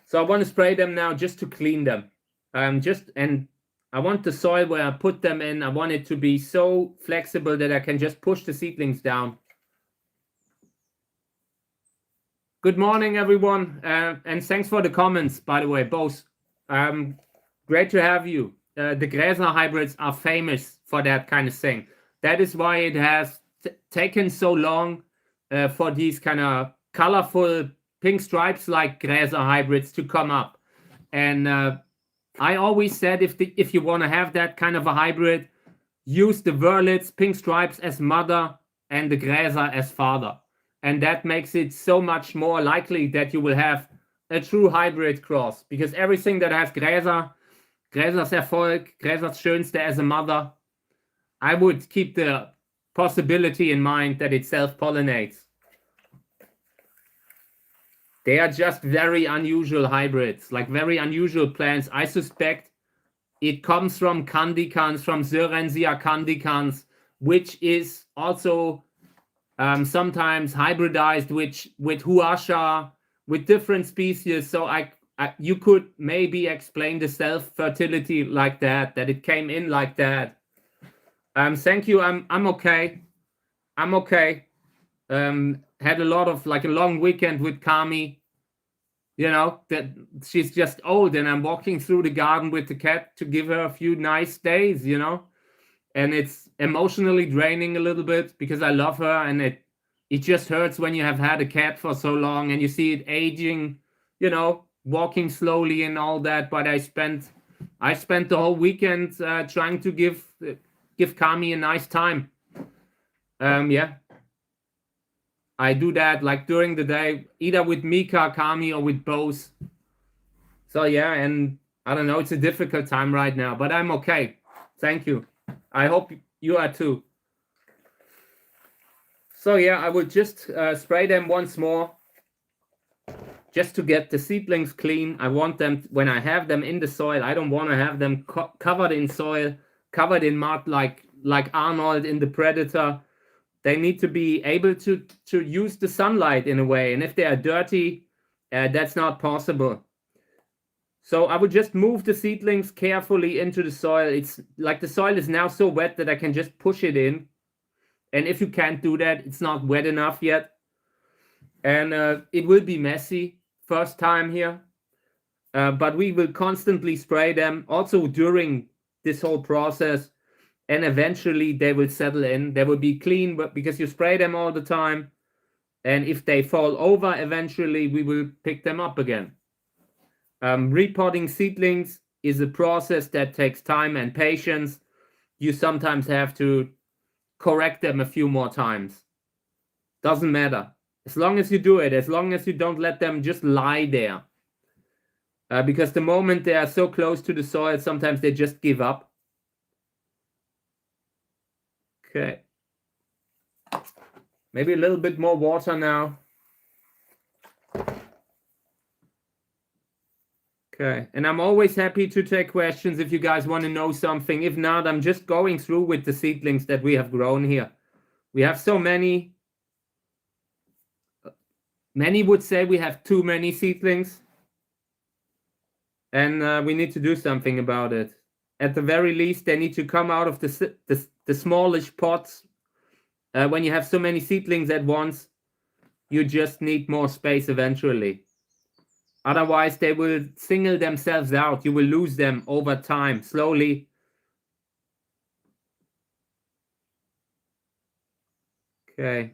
so I want to spray them now just to clean them. And I want the soil where I put them in, I want it to be so flexible that I can just push the seedlings down. Good morning, everyone, and thanks for the comments, by the way, both. Great to have you. The Gräser hybrids are famous for that kind of thing. That is why it has taken so long for these kind of colorful pink stripes like Gräser hybrids to come up. And I always said if you want to have that kind of a hybrid, use the Wurlitz pink stripes as mother and the Gräser as father. And that makes it so much more likely that you will have a true hybrid cross, because everything that has Gräsers Erfolg, Gräsers Schönste as a mother, I would keep the possibility in mind that it self-pollinates. They are just very unusual hybrids, like very unusual plants. I suspect it comes from candicans, from Sörensia candicans, which is also sometimes hybridized with huasha, with different species. So you could maybe explain the self-fertility like that it came in like that. Thank you. I'm okay. I'm okay. Had a lot of a long weekend with Kami. You know, that she's just old, and I'm walking through the garden with the cat to give her a few nice days, you know. And it's emotionally draining a little bit because I love her, and it just hurts when you have had a cat for so long and you see it aging, you know, walking slowly and all that. But I spent the whole weekend trying to give Kami a nice time. Yeah, I do that like during the day, either with Mika, Kami, or with both. So yeah, and I don't know, it's a difficult time right now, but I'm okay. Thank you. I hope you are too. So yeah, I will just spray them once more, just to get the seedlings clean. I want them, when I have them in the soil, I don't want to have them covered in soil, covered in mud like Arnold in The Predator. They need to be able to use the sunlight in a way. And if they are dirty, that's not possible. So I would just move the seedlings carefully into the soil. It's like the soil is now so wet that I can just push it in. And if you can't do that, it's not wet enough yet. And it will be messy first time here. But we will constantly spray them also during this whole process. And eventually they will settle in. They will be clean, but because you spray them all the time. And if they fall over, eventually we will pick them up again. Repotting seedlings is a process that takes time and patience. You sometimes have to correct them a few more times. Doesn't matter. As long as you do it, as long as you don't let them just lie there. Because the moment they are so close to the soil, sometimes they just give up. Okay. Maybe a little bit more water now. Okay, and I'm always happy to take questions if you guys want to know something. If not, I'm just going through with the seedlings that we have grown here. We have so many. Many would say we have too many seedlings. And we need to do something about it. At the very least, they need to come out of the smallish pots. When you have so many seedlings at once, you just need more space eventually. Otherwise, they will single themselves out. You will lose them over time, slowly. Okay.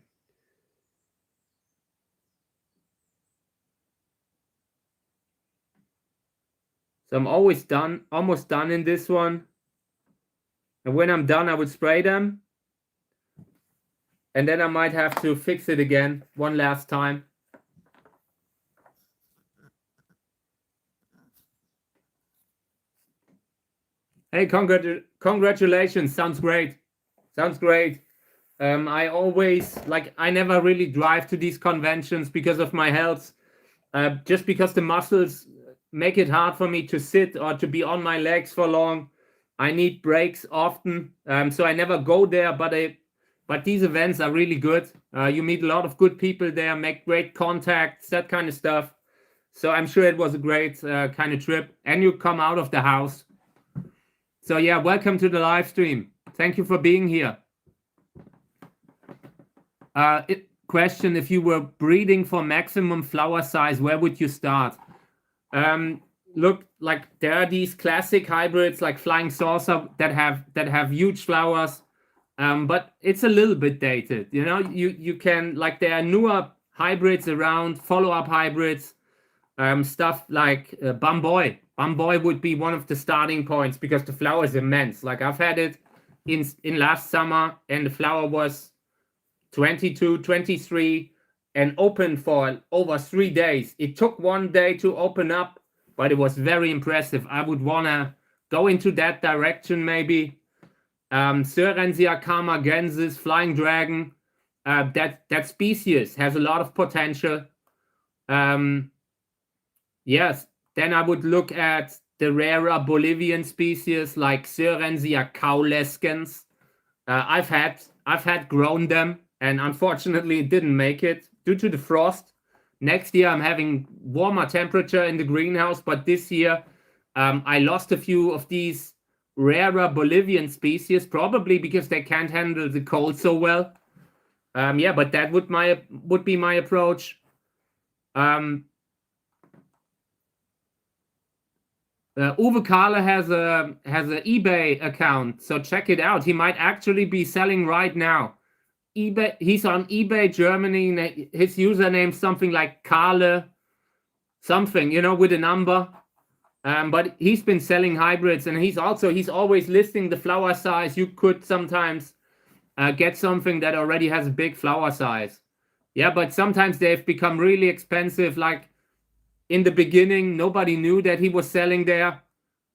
So I'm almost done in this one. And when I'm done, I will spray them. And then I might have to fix it again one last time. Hey, congratulations. Sounds great. Sounds great. I never really drive to these conventions because of my health. Just because the muscles make it hard for me to sit or to be on my legs for long. I need breaks often, so I never go there. But these events are really good. You meet a lot of good people there, make great contacts, that kind of stuff. So I'm sure it was a great kind of trip, and you come out of the house. So yeah, welcome to the live stream. Thank you for being here. Question: if you were breeding for maximum flower size, where would you start? Look, like there are these classic hybrids like Flying Saucer that have huge flowers, but it's a little bit dated. You know, you can, like, there are newer hybrids around, follow-up hybrids, stuff like Bamboy. Bamboy would be one of the starting points because the flower is immense. Like, I've had it in last summer, and the flower was 22, 23, and open for over 3 days. It took 1 day to open up, but it was very impressive. I would want to go into that direction maybe. Sörensia carmagensis, Flying Dragon, that species has a lot of potential. Yes, then I would look at the rarer Bolivian species like Sörensia caulescens. I've had grown them, and unfortunately it didn't make it due to the frost. Next year I'm having warmer temperature in the greenhouse, but this year I lost a few of these rarer Bolivian species, probably because they can't handle the cold so well. Yeah, but that would be my approach. Uwe Kahle has a eBay account, so check it out. He might actually be selling right now. eBay, he's on eBay Germany. His username something like Kahle something, you know, with a number. But he's been selling hybrids, and he's always listing the flower size. You could sometimes get something that already has a big flower size. Yeah, but sometimes they've become really expensive. Like, in the beginning, nobody knew that he was selling there.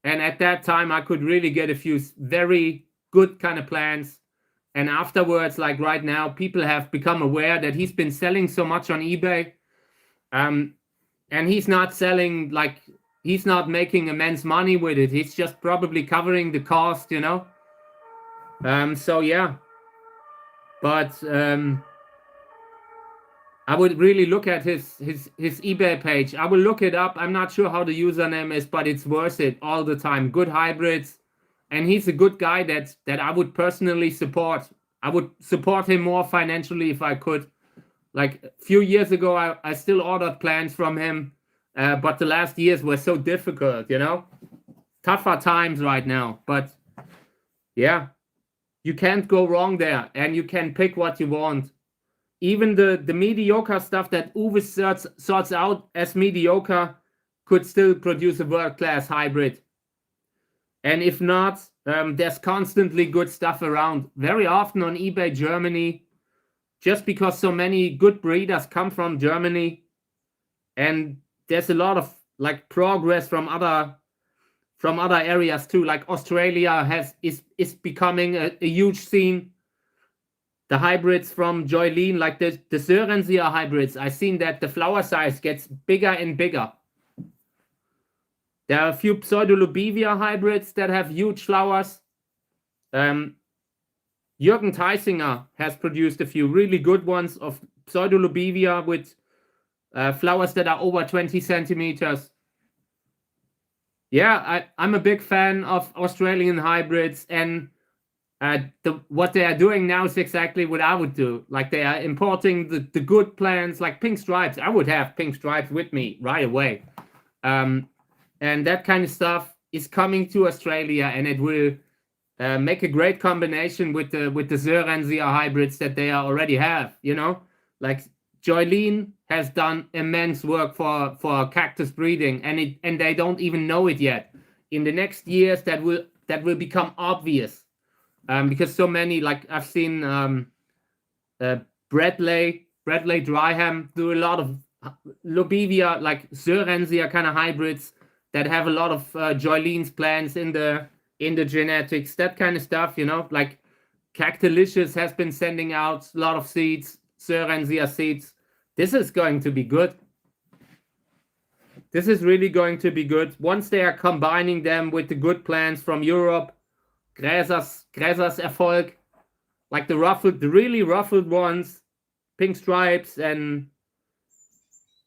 And at that time, I could really get a few very good kind of plants. And afterwards, like right now, people have become aware that he's been selling so much on eBay. And he's not selling, like, he's not making immense money with it. He's just probably covering the cost, you know? So yeah. But I would really look at his eBay page. I will look it up. I'm not sure how the username is, but it's worth it all the time. Good hybrids. And he's a good guy that I would personally support. I would support him more financially if I could. Like, a few years ago, I still ordered plants from him. But the last years were so difficult, you know? Tougher times right now. But yeah, you can't go wrong there. And you can pick what you want. Even the mediocre stuff that Uwe sorts out as mediocre could still produce a world-class hybrid. And if not, there's constantly good stuff around. Very often on eBay Germany, just because so many good breeders come from Germany, and there's a lot of, like, progress from other areas too. Like Australia is becoming a huge scene. The hybrids from Joylene, like the Sörensia hybrids, I've seen that the flower size gets bigger and bigger. There are a few Pseudolobivia hybrids that have huge flowers. Jürgen Theisinger has produced a few really good ones of Pseudolobivia with flowers that are over 20 centimeters. Yeah, I'm a big fan of Australian hybrids, and what they are doing now is exactly what I would do. Like, they are importing the good plants, like pink stripes. I would have pink stripes with me right away. And that kind of stuff is coming to Australia, and it will make a great combination with the Sörensia hybrids that they already have, you know? Like, Joylene has done immense work for cactus breeding, and they don't even know it yet. In the next years, that will become obvious. Because so many, like, I've seen Bradley Dryham do a lot of Lobivia, like Sörensia kind of hybrids that have a lot of Joylene's plants in the genetics, that kind of stuff, you know. Like Cactilicious has been sending out a lot of seeds, Sörensia seeds. This is going to be good. This is really going to be good. Once they are combining them with the good plants from Europe, Gräsers Erfolg, like the really ruffled ones, Pink Stripes and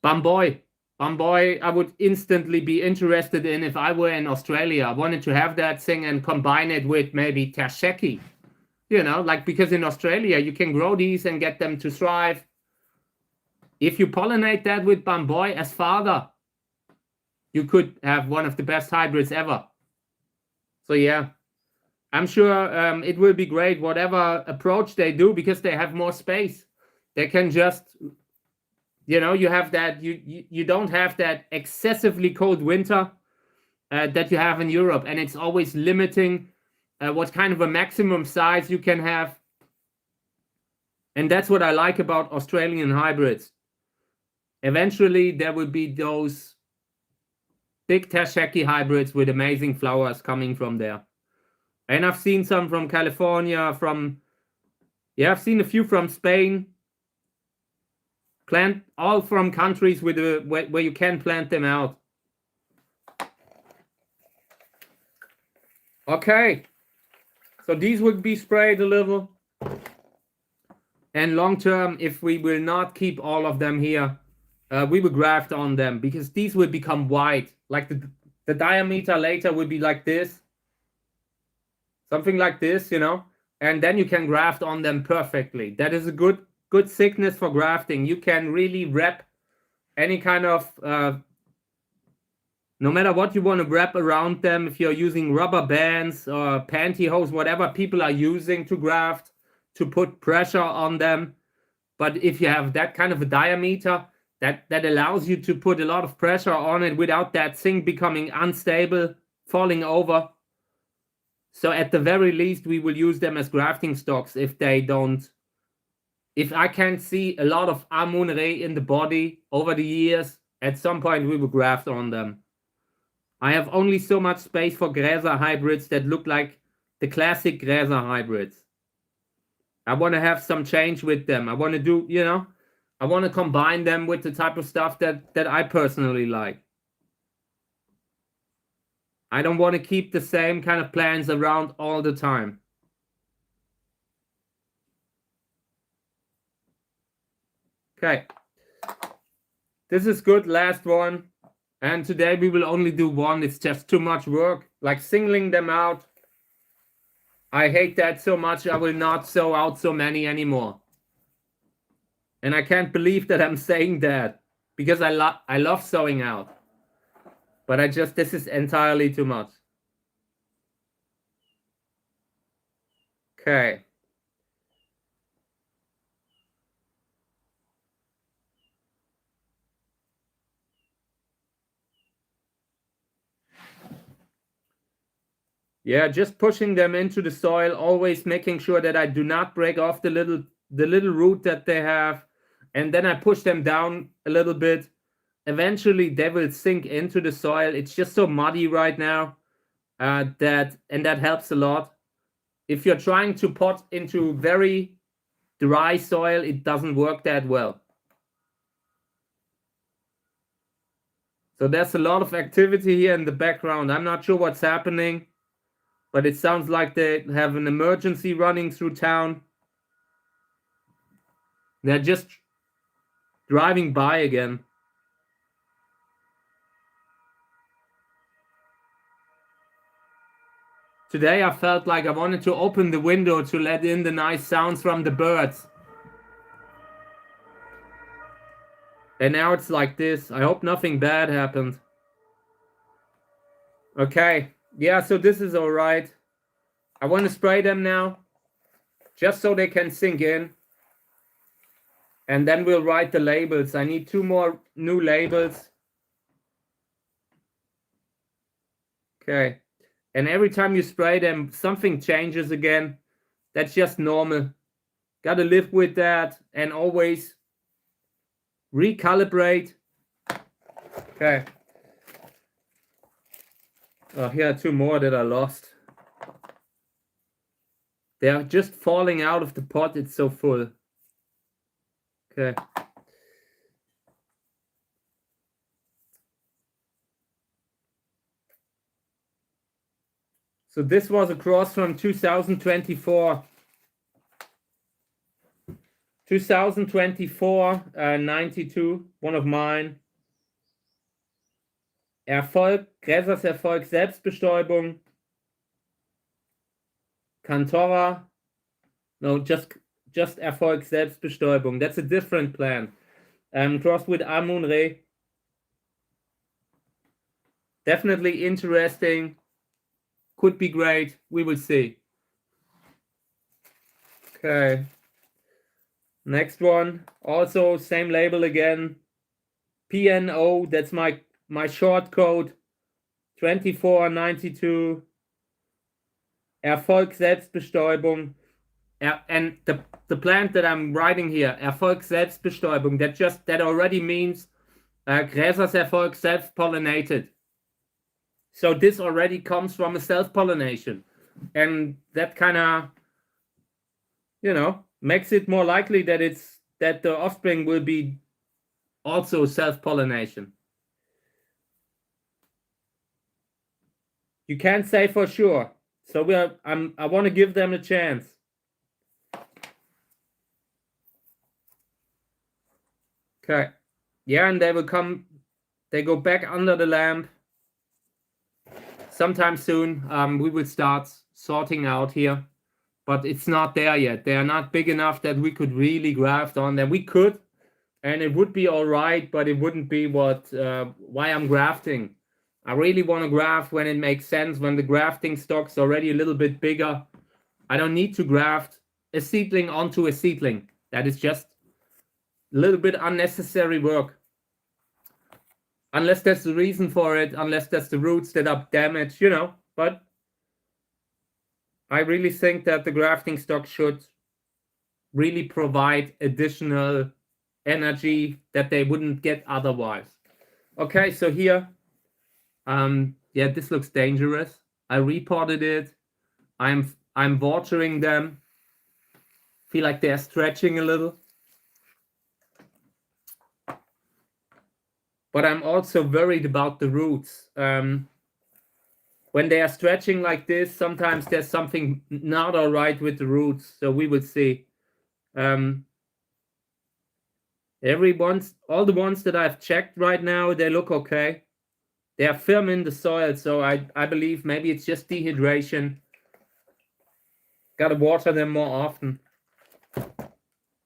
Bamboy. Bamboy, I would instantly be interested in if I were in Australia. I wanted to have that thing and combine it with maybe Tersheki. You know, like because in Australia you can grow these and get them to thrive. If you pollinate that with Bamboy as father, you could have one of the best hybrids ever. So yeah, I'm sure it will be great whatever approach they do because they have more space. They can just, you know, you have that, you don't have that excessively cold winter that you have in Europe, and it's always limiting what kind of a maximum size you can have. And that's what I like about Australian hybrids. Eventually there will be those big Tersheki hybrids with amazing flowers coming from there. And I've seen some from California, I've seen a few from Spain. Plant all from countries with where you can plant them out. Okay, so these would be sprayed a little. And long term, if we will not keep all of them here, we will graft on them because these will become wide. Like the diameter later will be like this. Something like this, you know. And then you can graft on them perfectly. That is a good thickness for grafting. You can really wrap any kind of, no matter what you want to wrap around them, if you're using rubber bands or pantyhose, whatever people are using to graft, to put pressure on them. But if you have that kind of a diameter, that allows you to put a lot of pressure on it without that thing becoming unstable, falling over. So at the very least, we will use them as grafting stocks if they don't. If I can see a lot of Amun-Re in the body over the years, at some point we will graft on them. I have only so much space for Gräser hybrids that look like the classic Gräser hybrids. I want to have some change with them. I want to do, you know, I want to combine them with the type of stuff that I personally like. I don't want to keep the same kind of plants around all the time. Okay. This is good, last one. And today we will only do one. It's just too much work. Like singling them out. I hate that so much. I will not sow out so many anymore. And I can't believe that I'm saying that. Because I love sowing out. But this is entirely too much. Okay. Yeah, just pushing them into the soil, always making sure that I do not break off the little root that they have. And then I push them down a little bit. Eventually they will sink into the soil. It's just so muddy right now. That helps a lot. If you're trying to pot into very dry soil, it doesn't work that well. So there's a lot of activity here in the background. I'm not sure what's happening, but it sounds like they have an emergency running through town. They're just driving by again. Today I felt like I wanted to open the window to let in the nice sounds from the birds. And now it's like this. I hope nothing bad happened. Okay. Yeah, so this is all right. I want to spray them now, just so they can sink in. And then we'll write the labels. I need 2 more new labels. Okay. And every time you spray them, something changes again. That's just normal. Gotta live with that and always recalibrate. Okay. Oh, here are 2 more that I lost. They are just falling out of the pot. It's so full. Okay. So this was a cross from 2024. 2024, 92, one of mine. Erfolg, Gräsers Erfolg, Selbstbestäubung. Cantora. No, just Erfolg, Selbstbestäubung. That's a different plant. Crossed with Amun-Re. Definitely interesting. Could be great. We will see. Okay. Next one. Also same label again. PNO. That's my short code. 2492. Erfolg Selbstbestäubung. And the plant that I'm writing here, Erfolg Selbstbestäubung, that already means Gräsers Erfolg self-pollinated. So this already comes from a self-pollination. And that kind of, you know, makes it more likely that the offspring will be also self-pollination. You can't say for sure. So I want to give them a chance. Okay. Yeah, and they go back under the lamp sometime soon. We will start sorting out here, but it's not there yet. They are not big enough that we could really graft on them. We could, and it would be all right, but it wouldn't be why I'm grafting. I really want to graft when it makes sense, when the grafting stock's already a little bit bigger. I don't need to graft a seedling onto a seedling. That is just a little bit unnecessary work. Unless there's the reason for it, unless there's the roots that are damaged, you know. But I really think that the grafting stock should really provide additional energy that they wouldn't get otherwise. Okay, so here, yeah, this looks dangerous. I reported it. I'm watering them. Feel like they're stretching a little. But I'm also worried about the roots. When they are stretching like this, sometimes there's something not all right with the roots. So we will see. All the ones that I've checked right now, they look okay. They are firm in the soil, so I believe maybe it's just dehydration. Gotta water them more often.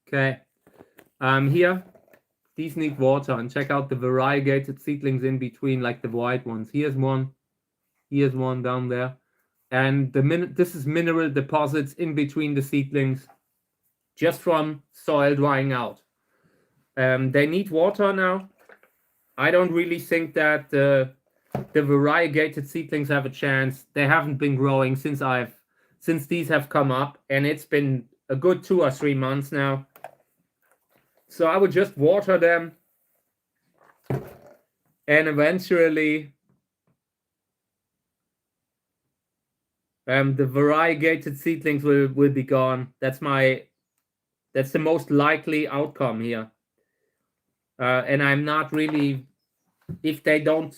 Okay. Here, these need water, and check out the variegated seedlings in between, like the white ones. Here's one down there, and this is mineral deposits in between the seedlings, just from soil drying out. They need water now. I don't really think that the variegated seedlings have a chance. They haven't been growing since these have come up, and it's been a good 2 or 3 months now. So I would just water them, and eventually the variegated seedlings will be gone. That's the most likely outcome here. And I'm not really, if they don't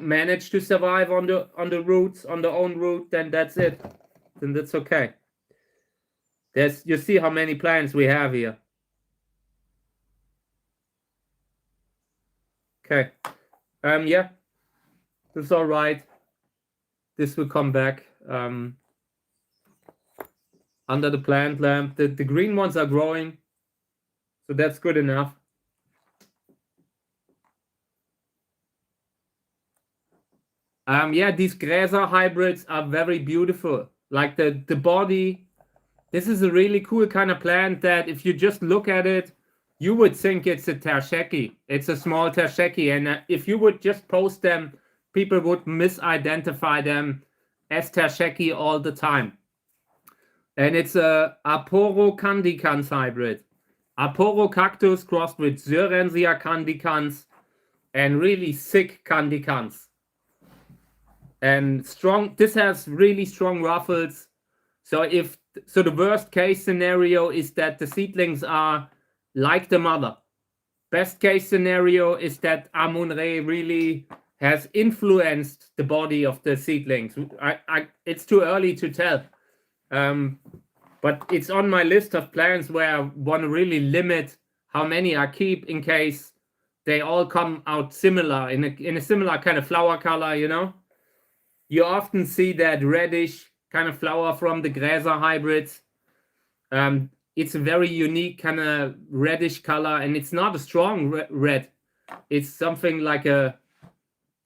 manage to survive on the roots, on their own root, then that's it. Then that's okay. You see how many plants we have here. Okay. Yeah. That's all right. This will come back under the plant lamp. The green ones are growing, so that's good enough. Yeah, these Gräser hybrids are very beautiful. Like the body, this is a really cool kind of plant that if you just look at it, you would think it's a tersheki. It's a small tersheki, and if you would just post them, people would misidentify them as tersheki all the time. And it's a Aporo candicans hybrid. Aporo cactus crossed with Sörensia candicans and really thick candicans. And strong. This has really strong ruffles. So the worst case scenario is that the seedlings are like the mother. Best case scenario is that Amun-Re really has influenced the body of the seedlings. It's too early to tell, but it's on my list of plans where I want to really limit how many I keep in case they all come out similar in a similar kind of flower color. You know, you often see that reddish kind of flower from the Gräser hybrids. It's a very unique kind of reddish color, and it's not a strong red. It's something like a,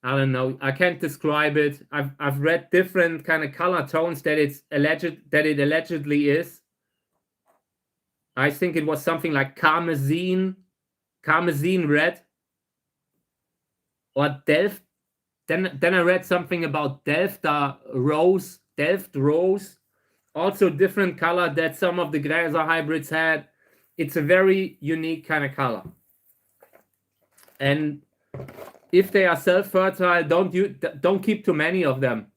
I don't know, I can't describe it. I've read different kind of color tones that it allegedly is. I think it was something like carmesine red, or Delft. Then I read something about Delft rose, also different color that some of the Gräser hybrids had. It's a very unique kind of color. And if they are self-fertile, don't keep too many of them.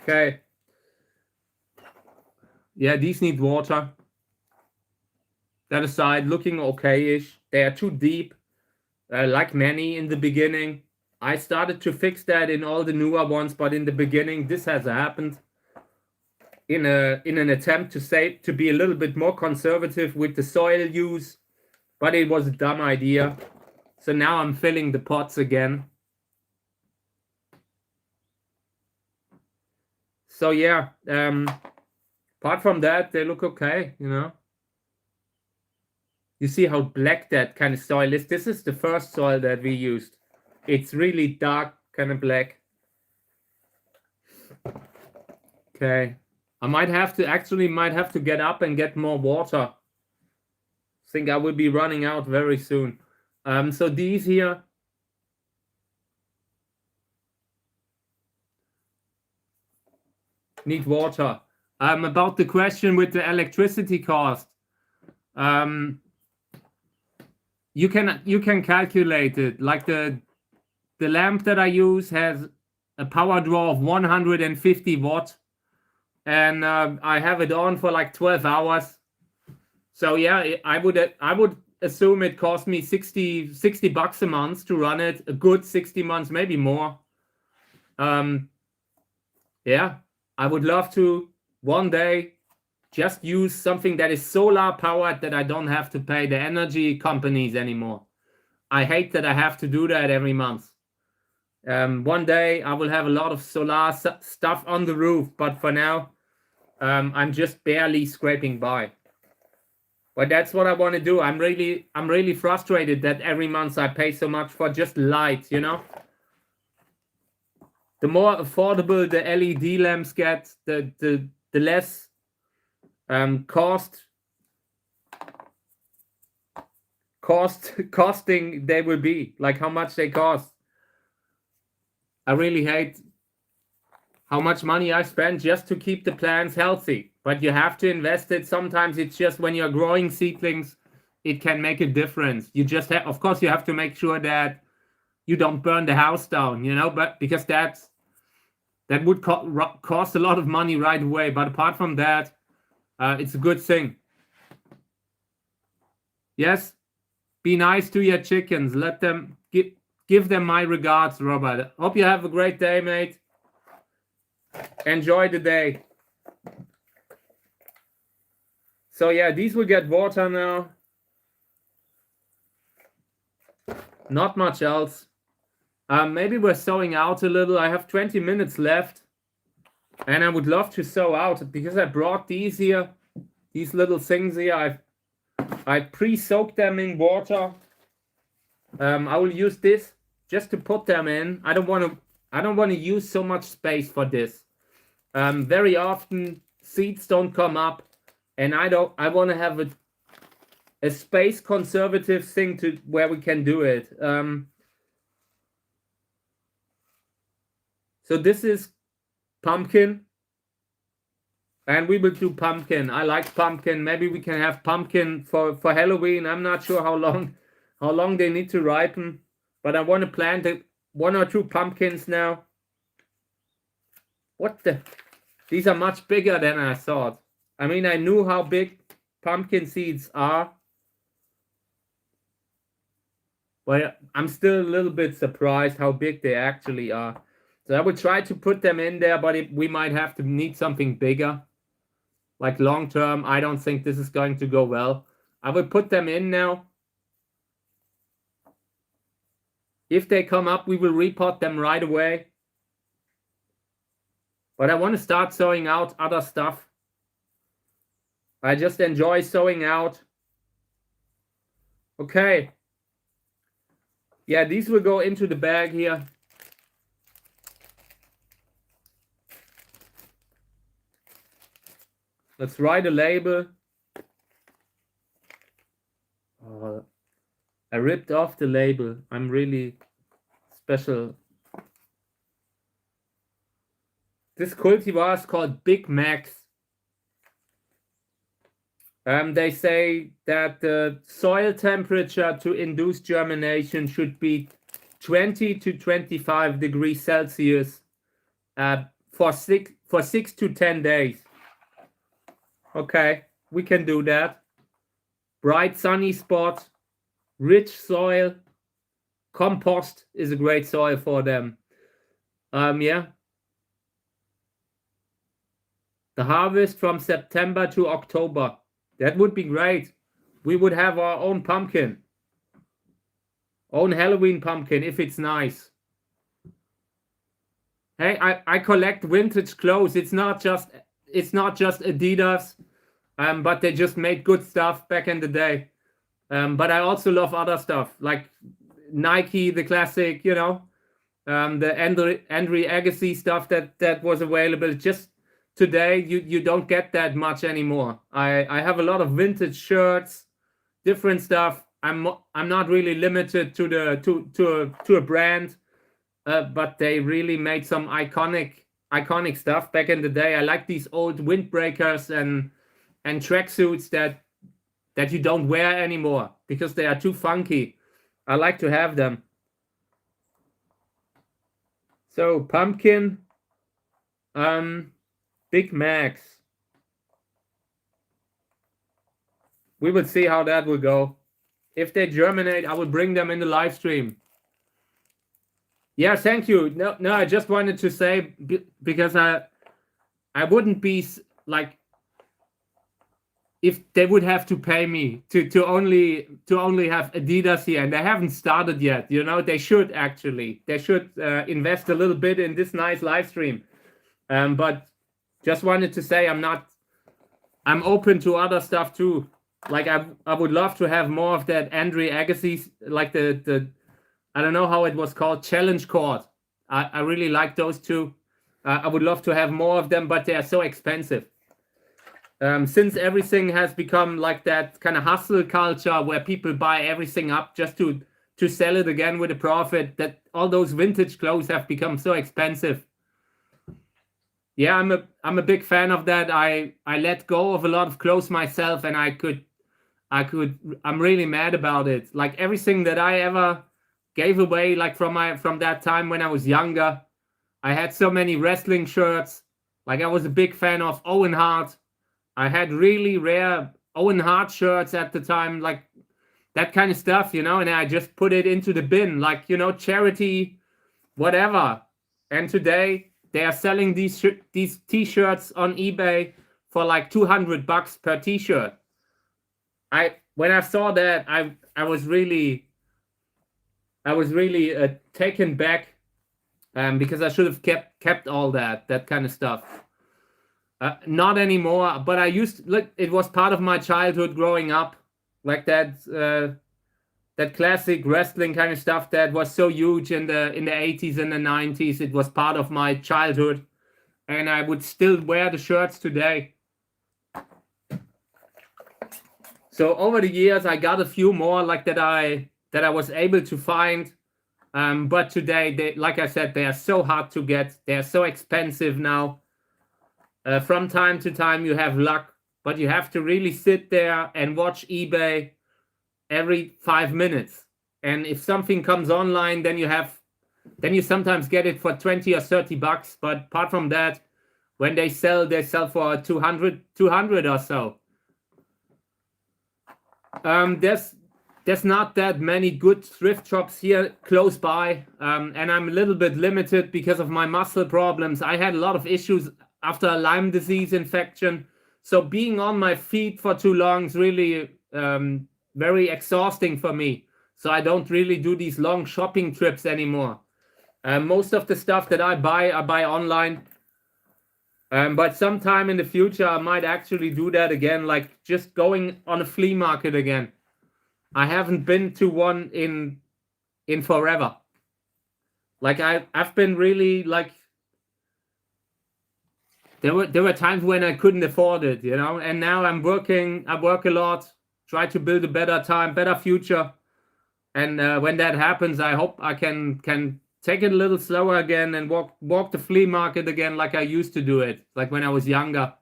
Okay. Yeah, these need water. That aside, looking okay-ish. They are too deep, like many in the beginning. I started to fix that in all the newer ones, but in the beginning, this has happened in an attempt to be a little bit more conservative with the soil use, but it was a dumb idea. So now I'm filling the pots again. So yeah, apart from that, they look okay, you know. You see how black that kind of soil is. This is the first soil that we used. It's really dark, kind of black. Okay. I might have to get up and get more water. I think I will be running out very soon. So these here, need water. About the question with the electricity cost. You can calculate it. Like the lamp that I use has a power draw of 150 watt, and I have it on for like 12 hours. So yeah, I would assume it cost me 60 bucks a month to run it, a good 60 months, maybe more. Yeah, I would love to one day just use something that is solar powered, that I don't have to pay the energy companies anymore. I hate that I have to do that every month. One day I will have a lot of solar stuff on the roof, but for now, I'm just barely scraping by. But that's what I want to do. I'm really frustrated that every month I pay so much for just light, you know. The more affordable the LED lamps get, the less costing they will be, like how much they cost. I really hate how much money I spend just to keep the plants healthy, but you have to invest it. Sometimes it's just when you're growing seedlings, it can make a difference. You just have, of course, you have to make sure that you don't burn the house down, you know, but because that would cost a lot of money right away. But apart from that, it's a good thing. Yes, be nice to your chickens. Let them give them my regards, Robert. Hope you have a great day, mate. Enjoy the day. So yeah, these will get water now. Not much else. Maybe we're sowing out a little. I have 20 minutes left, and I would love to sow out because I brought these here, these little things here. I pre-soaked them in water. I will use this just to put them in. I don't want to use so much space for this. Very often seeds don't come up, and I want to have a space conservative thing to where we can do it. So this is pumpkin, and we will do pumpkin. I like pumpkin. Maybe we can have pumpkin for Halloween. I'm not sure how long they need to ripen, but I want to plant 1 or 2 pumpkins now. What the? These are much bigger than I thought. I mean, I knew how big pumpkin seeds are, but I'm still a little bit surprised how big they actually are. So I would try to put them in there, but we might have to need something bigger. Like long term, I don't think this is going to go well. I will put them in now. If they come up, we will repot them right away. But I want to start sowing out other stuff. I just enjoy sowing out. Okay. Yeah, these will go into the bag here. Let's write a label. Oh, I ripped off the label. I'm really special. This cultivar is called Big Max. They say that the soil temperature to induce germination should be 20 to 25 degrees Celsius for 6 to 10 days. Okay, we can do that. Bright sunny spot, rich soil, compost is a great soil for them. Yeah. The harvest from September to October. That would be great. We would have our own pumpkin. Own Halloween pumpkin if it's nice. Hey, I collect vintage clothes. It's not just Adidas, but they just made good stuff back in the day. But I also love other stuff like Nike, the classic, you know, the Andre Agassi stuff that was available. Just today, you don't get that much anymore. I have a lot of vintage shirts, different stuff. I'm not really limited to a brand, but they really made some iconic stuff back in the day. I like these old windbreakers and tracksuits that you don't wear anymore because they are too funky. I like to have them. So pumpkin, Big Max. We will see how that will go. If they germinate, I will bring them in the live stream. Yeah, thank you. No, I just wanted to say because I wouldn't be like if they would have to pay me to only have Adidas here, and they haven't started yet. You know, they should actually. They should invest a little bit in this nice live stream. But just wanted to say I'm open to other stuff too. Like I would love to have more of that Andre Agassi, like the I don't know how it was called, challenge cord. I really like those two. I would love to have more of them, but they are so expensive. Since everything has become like that kind of hustle culture where people buy everything up just to sell it again with a profit, that all those vintage clothes have become so expensive. Yeah, I'm a big fan of that. I let go of a lot of clothes myself, and I'm really mad about it. Like everything that I ever gave away, like from that time when I was younger, I had so many wrestling shirts. Like I was a big fan of Owen Hart. I had really rare Owen Hart shirts at the time, like that kind of stuff, you know, and I just put it into the bin, like, you know, charity, whatever. And today they are selling these t-shirts on eBay for like $200 per t-shirt. When I saw that, I was really taken back, because I should have kept all that kind of stuff. Not anymore, but I used to, look, it was part of my childhood growing up, like that classic wrestling kind of stuff that was so huge in the 80s and the 90s. It was part of my childhood, and I would still wear the shirts today. So over the years, I got a few more like that I was able to find, but today, like I said, they are so hard to get. They are so expensive now. From time to time, you have luck, but you have to really sit there and watch eBay every 5 minutes. And if something comes online, then you sometimes get it for $20 or $30. But apart from that, when they sell for 200 or so. there's not that many good thrift shops here close by, and I'm a little bit limited because of my muscle problems. I had a lot of issues after a Lyme disease infection, so being on my feet for too long is really very exhausting for me. So I don't really do these long shopping trips anymore. Most of the stuff that I buy online. But sometime in the future, I might actually do that again, like just going on a flea market again. I haven't been to one in forever. Like I've been really like, there were times when I couldn't afford it, you know, and now I'm working, I work a lot, try to build a better time, better future. And when that happens, I hope I can take it a little slower again and walk the flea market again like I used to do it, like when I was younger.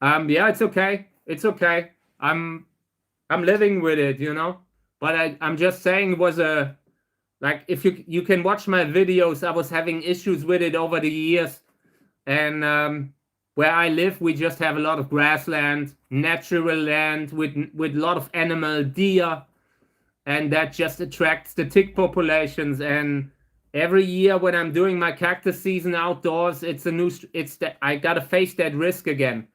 Yeah, it's okay. It's okay. I'm living with it, you know. But I'm just saying it was a, like, if you can watch my videos, I was having issues with it over the years. And where I live, we just have a lot of grassland, natural land with a lot of animal deer. And that just attracts the tick populations. And every year when I'm doing my cactus season outdoors, I gotta face that risk again.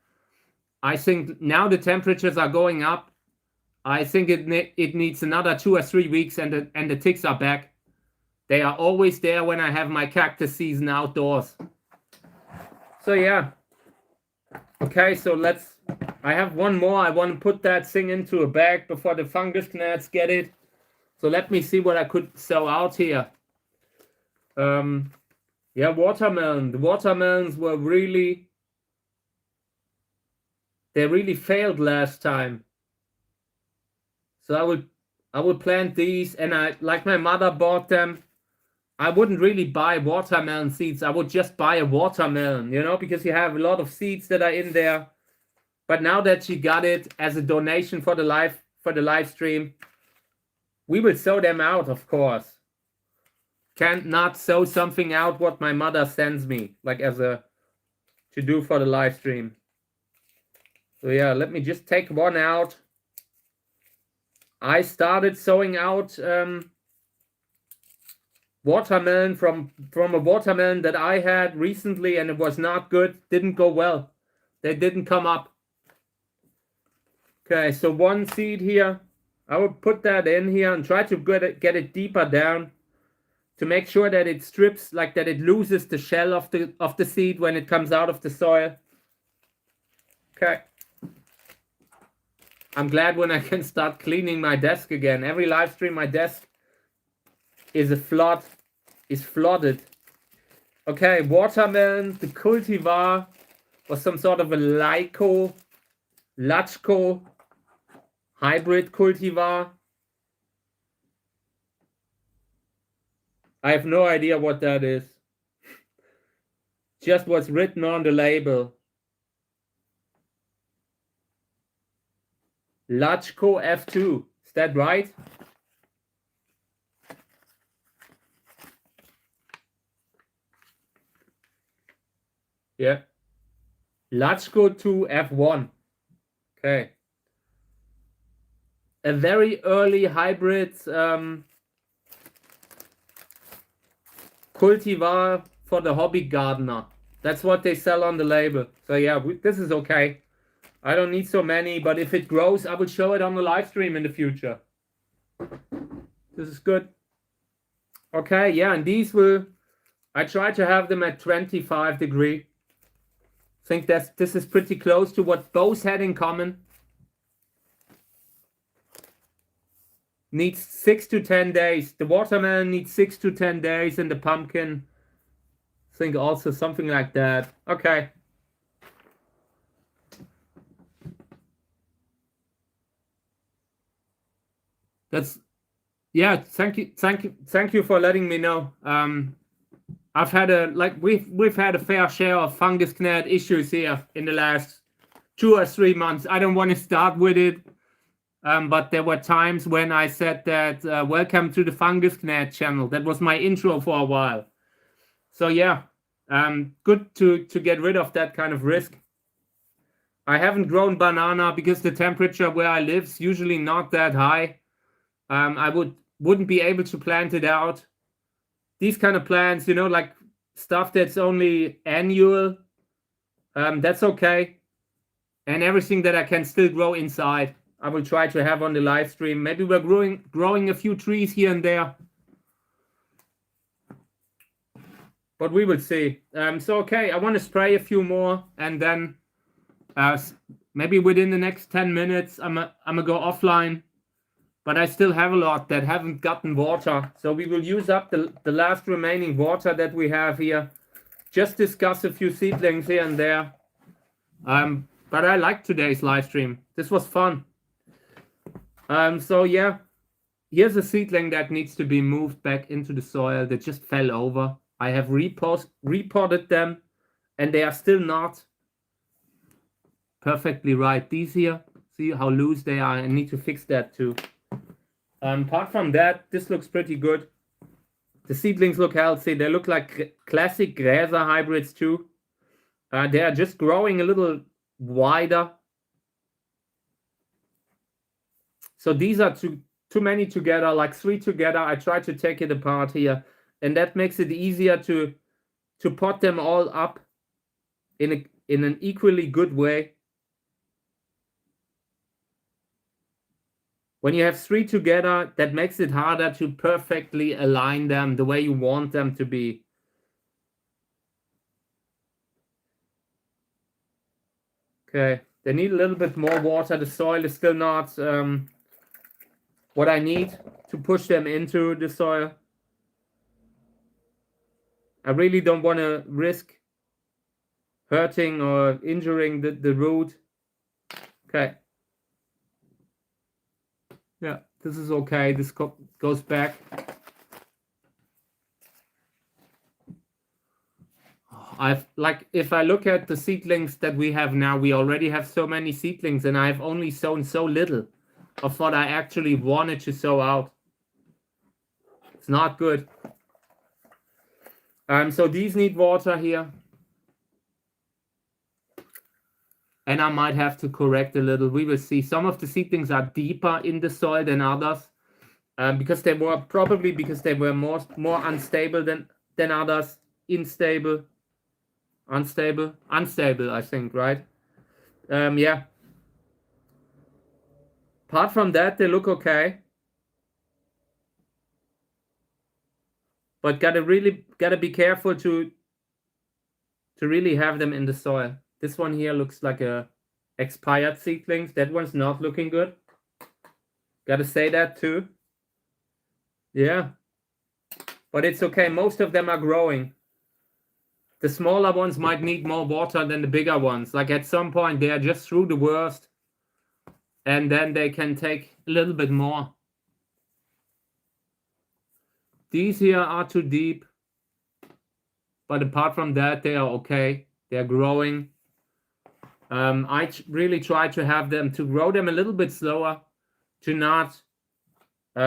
I think now the temperatures are going up. I think it needs another 2 or 3 weeks, and the ticks are back. They are always there when I have my cactus season outdoors. So yeah. Okay, so I have one more. I want to put that thing into a bag before the fungus gnats get it. So let me see what I could sow out here. Yeah, watermelon. The watermelons were they really failed last time. So I would plant these, and like my mother bought them. I wouldn't really buy watermelon seeds. I would just buy a watermelon, you know, because you have a lot of seeds that are in there. But now that she got it as a donation for the live stream, we will sow them out, of course. Can't not sow something out what my mother sends me, like to do for the live stream. So yeah, let me just take one out. I started sowing out watermelon from a watermelon that I had recently, and it was not good. Didn't go well. They didn't come up. Okay, so one seed here. I will put that in here and try to get it deeper down to make sure that it strips, like that it loses the shell of the seed when it comes out of the soil. Okay. I'm glad when I can start cleaning my desk again. Every live stream, my desk is flooded. Okay, watermelon. The cultivar was some sort of a Lachco hybrid cultivar. I have no idea what that is. Just what's written on the label. Lachco F2. Is that right? Yeah. Lachco 2 F1. Okay. A very early hybrid cultivar for the hobby gardener. That's what they sell on the label. So yeah, this is okay. I don't need so many, but if it grows, I will show it on the live stream in the future. This is good. Okay, yeah, and these I try to have them at 25 degrees. I think this is pretty close to what both had in common. Needs 6 to 10 days. The watermelon needs 6 to 10 days, and the pumpkin, I think also something like that. Okay. Yeah, thank you for letting me know. I've had we've had a fair share of fungus gnat issues here in the last 2 or 3 months. I don't want to start with it, but there were times when I said that welcome to the fungus gnat channel. That was my intro for a while. So yeah, good to get rid of that kind of risk. I haven't grown banana because the temperature where I live is usually not that high. I wouldn't be able to plant it out. These kind of plants, you know, like stuff that's only annual, that's okay. And everything that I can still grow inside, I will try to have on the live stream. Maybe we're growing a few trees here and there. But we will see. So, okay, I want to spray a few more, and then maybe within the next 10 minutes, I'm gonna go offline. But I still have a lot that haven't gotten water. So we will use up the last remaining water that we have here. Just discuss a few seedlings here and there. But I like today's live stream. This was fun. So yeah, here's a seedling that needs to be moved back into the soil that just fell over. I have repotted them, and they are still not perfectly right. These here, see how loose they are. I need to fix that too. Apart from that, this looks pretty good. The seedlings look healthy. They look like classic Gräser hybrids too. They are just growing a little wider. So these are too many together, like 3 together. I try to take it apart here, and that makes it easier to pot them all up in an equally good way. When you have 3 together, that makes it harder to perfectly align them the way you want them to be. Okay, they need a little bit more water. The soil is still not what I need to push them into the soil. I really don't want to risk hurting or injuring the root. Okay. Yeah, this is okay. This goes back. If I look at the seedlings that we have now, we already have so many seedlings, and I've only sown so little of what I actually wanted to sow out. It's not good. So these need water here. And I might have to correct a little. We will see. Some of the seedlings are deeper in the soil than others, because they were more unstable than others. Unstable, I think, right? Yeah. Apart from that, they look okay. But gotta be careful to really have them in the soil. This one here looks like a expired seedlings. That one's not looking good. Gotta say that too. Yeah. But it's okay. Most of them are growing. The smaller ones might need more water than the bigger ones. Like at some point, they are just through the worst. And then they can take a little bit more. These here are too deep. But apart from that, they are okay. They're growing. I really try to have them, to grow them a little bit slower, to not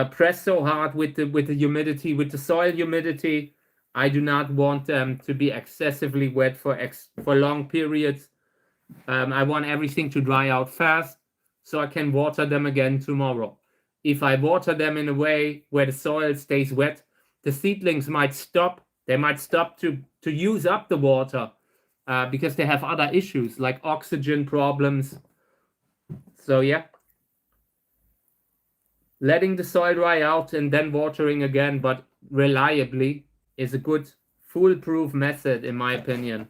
press so hard with the humidity, with the soil humidity. I do not want them to be excessively wet for long periods. I want everything to dry out fast so I can water them again tomorrow. If I water them in a way where the soil stays wet, the seedlings might stop. They might stop to use up the water because they have other issues like oxygen problems. So yeah, letting the soil dry out and then watering again, but reliably, is a good foolproof method in my opinion.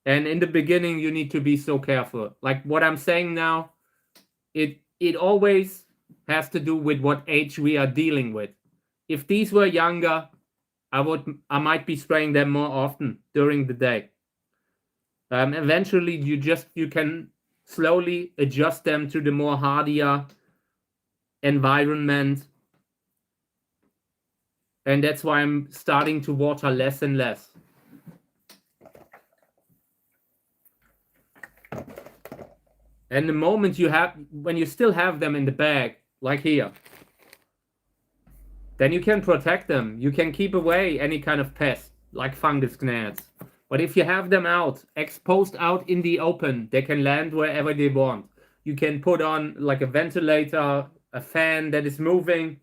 And in the beginning, you need to be so careful. Like what I'm saying now, it always has to do with what age we are dealing with. If these were younger, I might be spraying them more often during the day. Eventually, you can slowly adjust them to the more hardier environment. And that's why I'm starting to water less and less. And the moment when you still have them in the bag, like here, then you can protect them. You can keep away any kind of pest, like fungus gnats. But if you have them out, exposed out in the open, they can land wherever they want. You can put on like a ventilator, a fan that is moving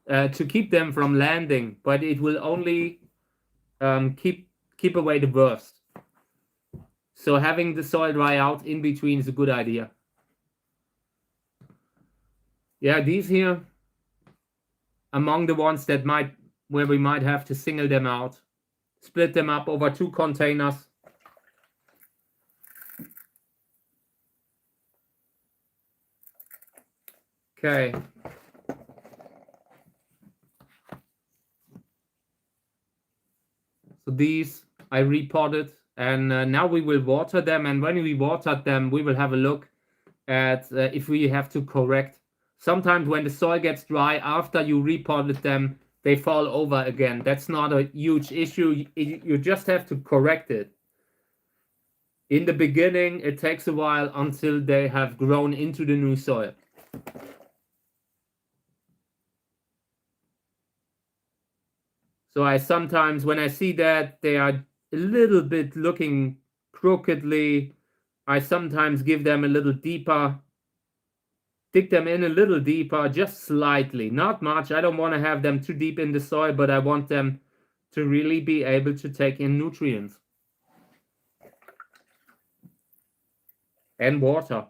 to keep them from landing, but it will only keep away the worst. So having the soil dry out in between is a good idea. Yeah, these here, among the ones that where we might have to single them out, split them up over 2 containers. Okay. So these I repotted, and now we will water them. And when we watered them, we will have a look at if we have to correct. Sometimes when the soil gets dry after you repotted them, they fall over again. That's not a huge issue. You just have to correct it. In the beginning, it takes a while until they have grown into the new soil. So I sometimes, when I see that they are a little bit looking crookedly, I sometimes give them a little deeper, dig them in a little deeper, just slightly, not much. I don't want to have them too deep in the soil, but I want them to really be able to take in nutrients and water.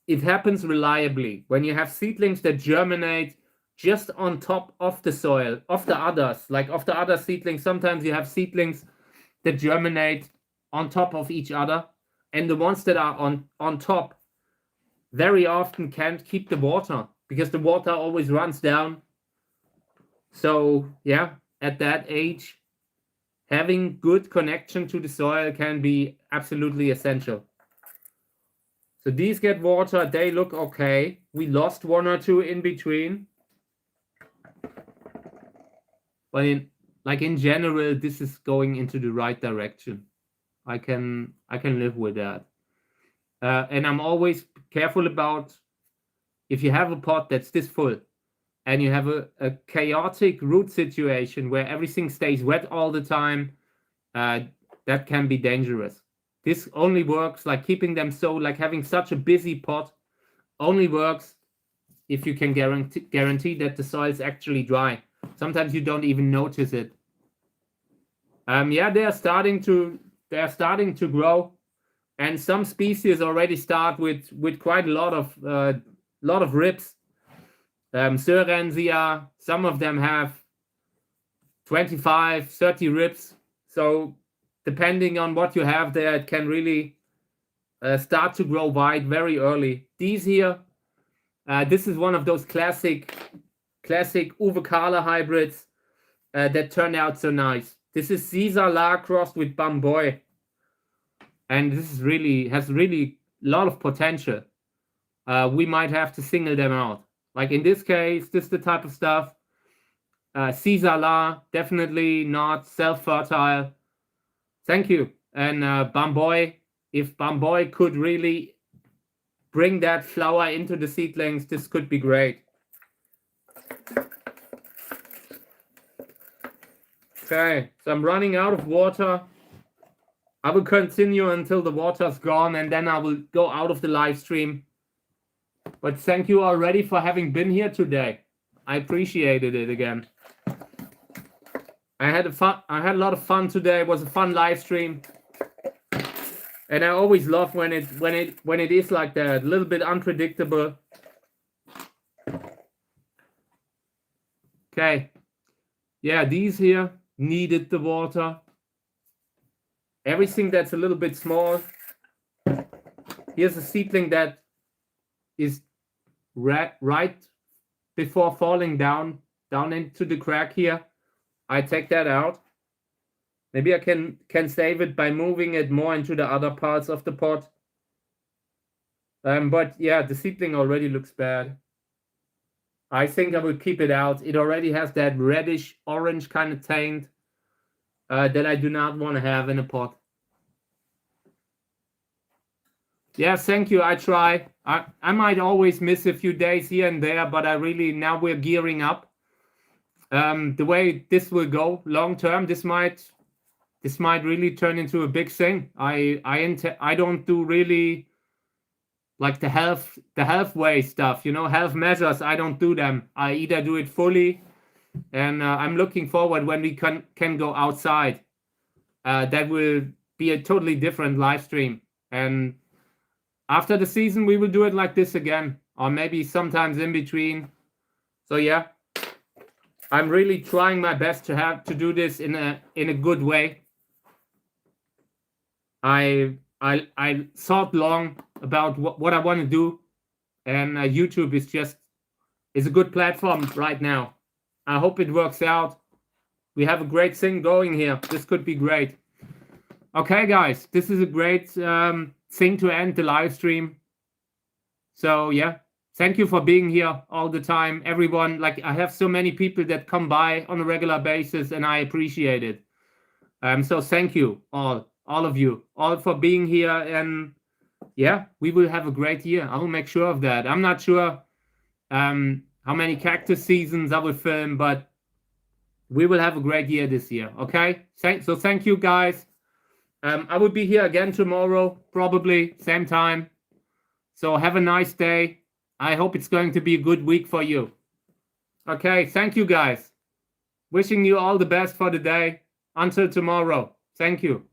It happens reliably when you have seedlings that germinate just on top of the soil, of the others, like of the other seedlings. Sometimes you have seedlings that germinate on top of each other, and the ones that are on top very often can't keep the water because the water always runs down. So yeah, at that age, having good connection to the soil can be absolutely essential. So these get water, they look okay. We lost 1 or 2 in between. But in general, this is going into the right direction. I can live with that. And I'm always careful about if you have a pot that's this full and you have a chaotic root situation where everything stays wet all the time, that can be dangerous. This only works, like keeping them so, like having such a busy pot only works if you can guarantee that the soil is actually dry. Sometimes you don't even notice it. Yeah, they are starting to grow, and some species already start with quite a lot of ribs. Sörensia, some of them have 25, 30 ribs. So depending on what you have there, it can really start to grow wide very early. These here, this is one of those classic Uwe Kahler hybrids that turned out so nice. This is Caesar La crossed with Bamboy, and this is has really a lot of potential. We might have to single them out. Like in this case, this is the type of stuff. Caesar La, definitely not self-fertile. Thank you. And Bamboy, if Bamboy could really bring that flower into the seedlings, this could be great. Okay, so I'm running out of water. I will continue until the water's gone, and then I will go out of the live stream. But thank you already for having been here today. I appreciated it again. I had a lot of fun today. It was a fun live stream. And I always love when it is like that, a little bit unpredictable. Okay. Yeah, these here needed the water. Everything that's a little bit small. Here's a seedling that is right before falling down into the crack here. I take that out. Maybe I can save it by moving it more into the other parts of the pot. But yeah, the seedling already looks bad. I think I will keep it out. It already has that reddish orange kind of taint that I do not want to have in a pot. Yeah, thank you. I try. I might always miss a few days here and there, but now we're gearing up. The way this will go long term, this might this might really turn into a big thing. I don't do really like the halfway stuff, you know, half measures. I don't do them. I either do it fully, and I'm looking forward when we can go outside. That will be a totally different live stream. And after the season, we will do it like this again, or maybe sometimes in between. So yeah, I'm really trying my best to do this in a good way. I thought long about what I want to do, and YouTube is a good platform right now. I hope it works out. We have a great thing going here. This could be great. Okay, guys, this is a great thing to end the live stream. So yeah, thank you for being here all the time, everyone. Like, I have so many people that come by on a regular basis, and I appreciate it. So thank you all of you, all for being here. And yeah, we will have a great year. I will make sure of that. I'm not sure how many cactus seasons I will film, but we will have a great year this year. Okay, so thank you, guys. I will be here again tomorrow, probably same time. So have a nice day. I hope it's going to be a good week for you. Okay, thank you, guys. Wishing you all the best for the day. Until tomorrow. Thank you.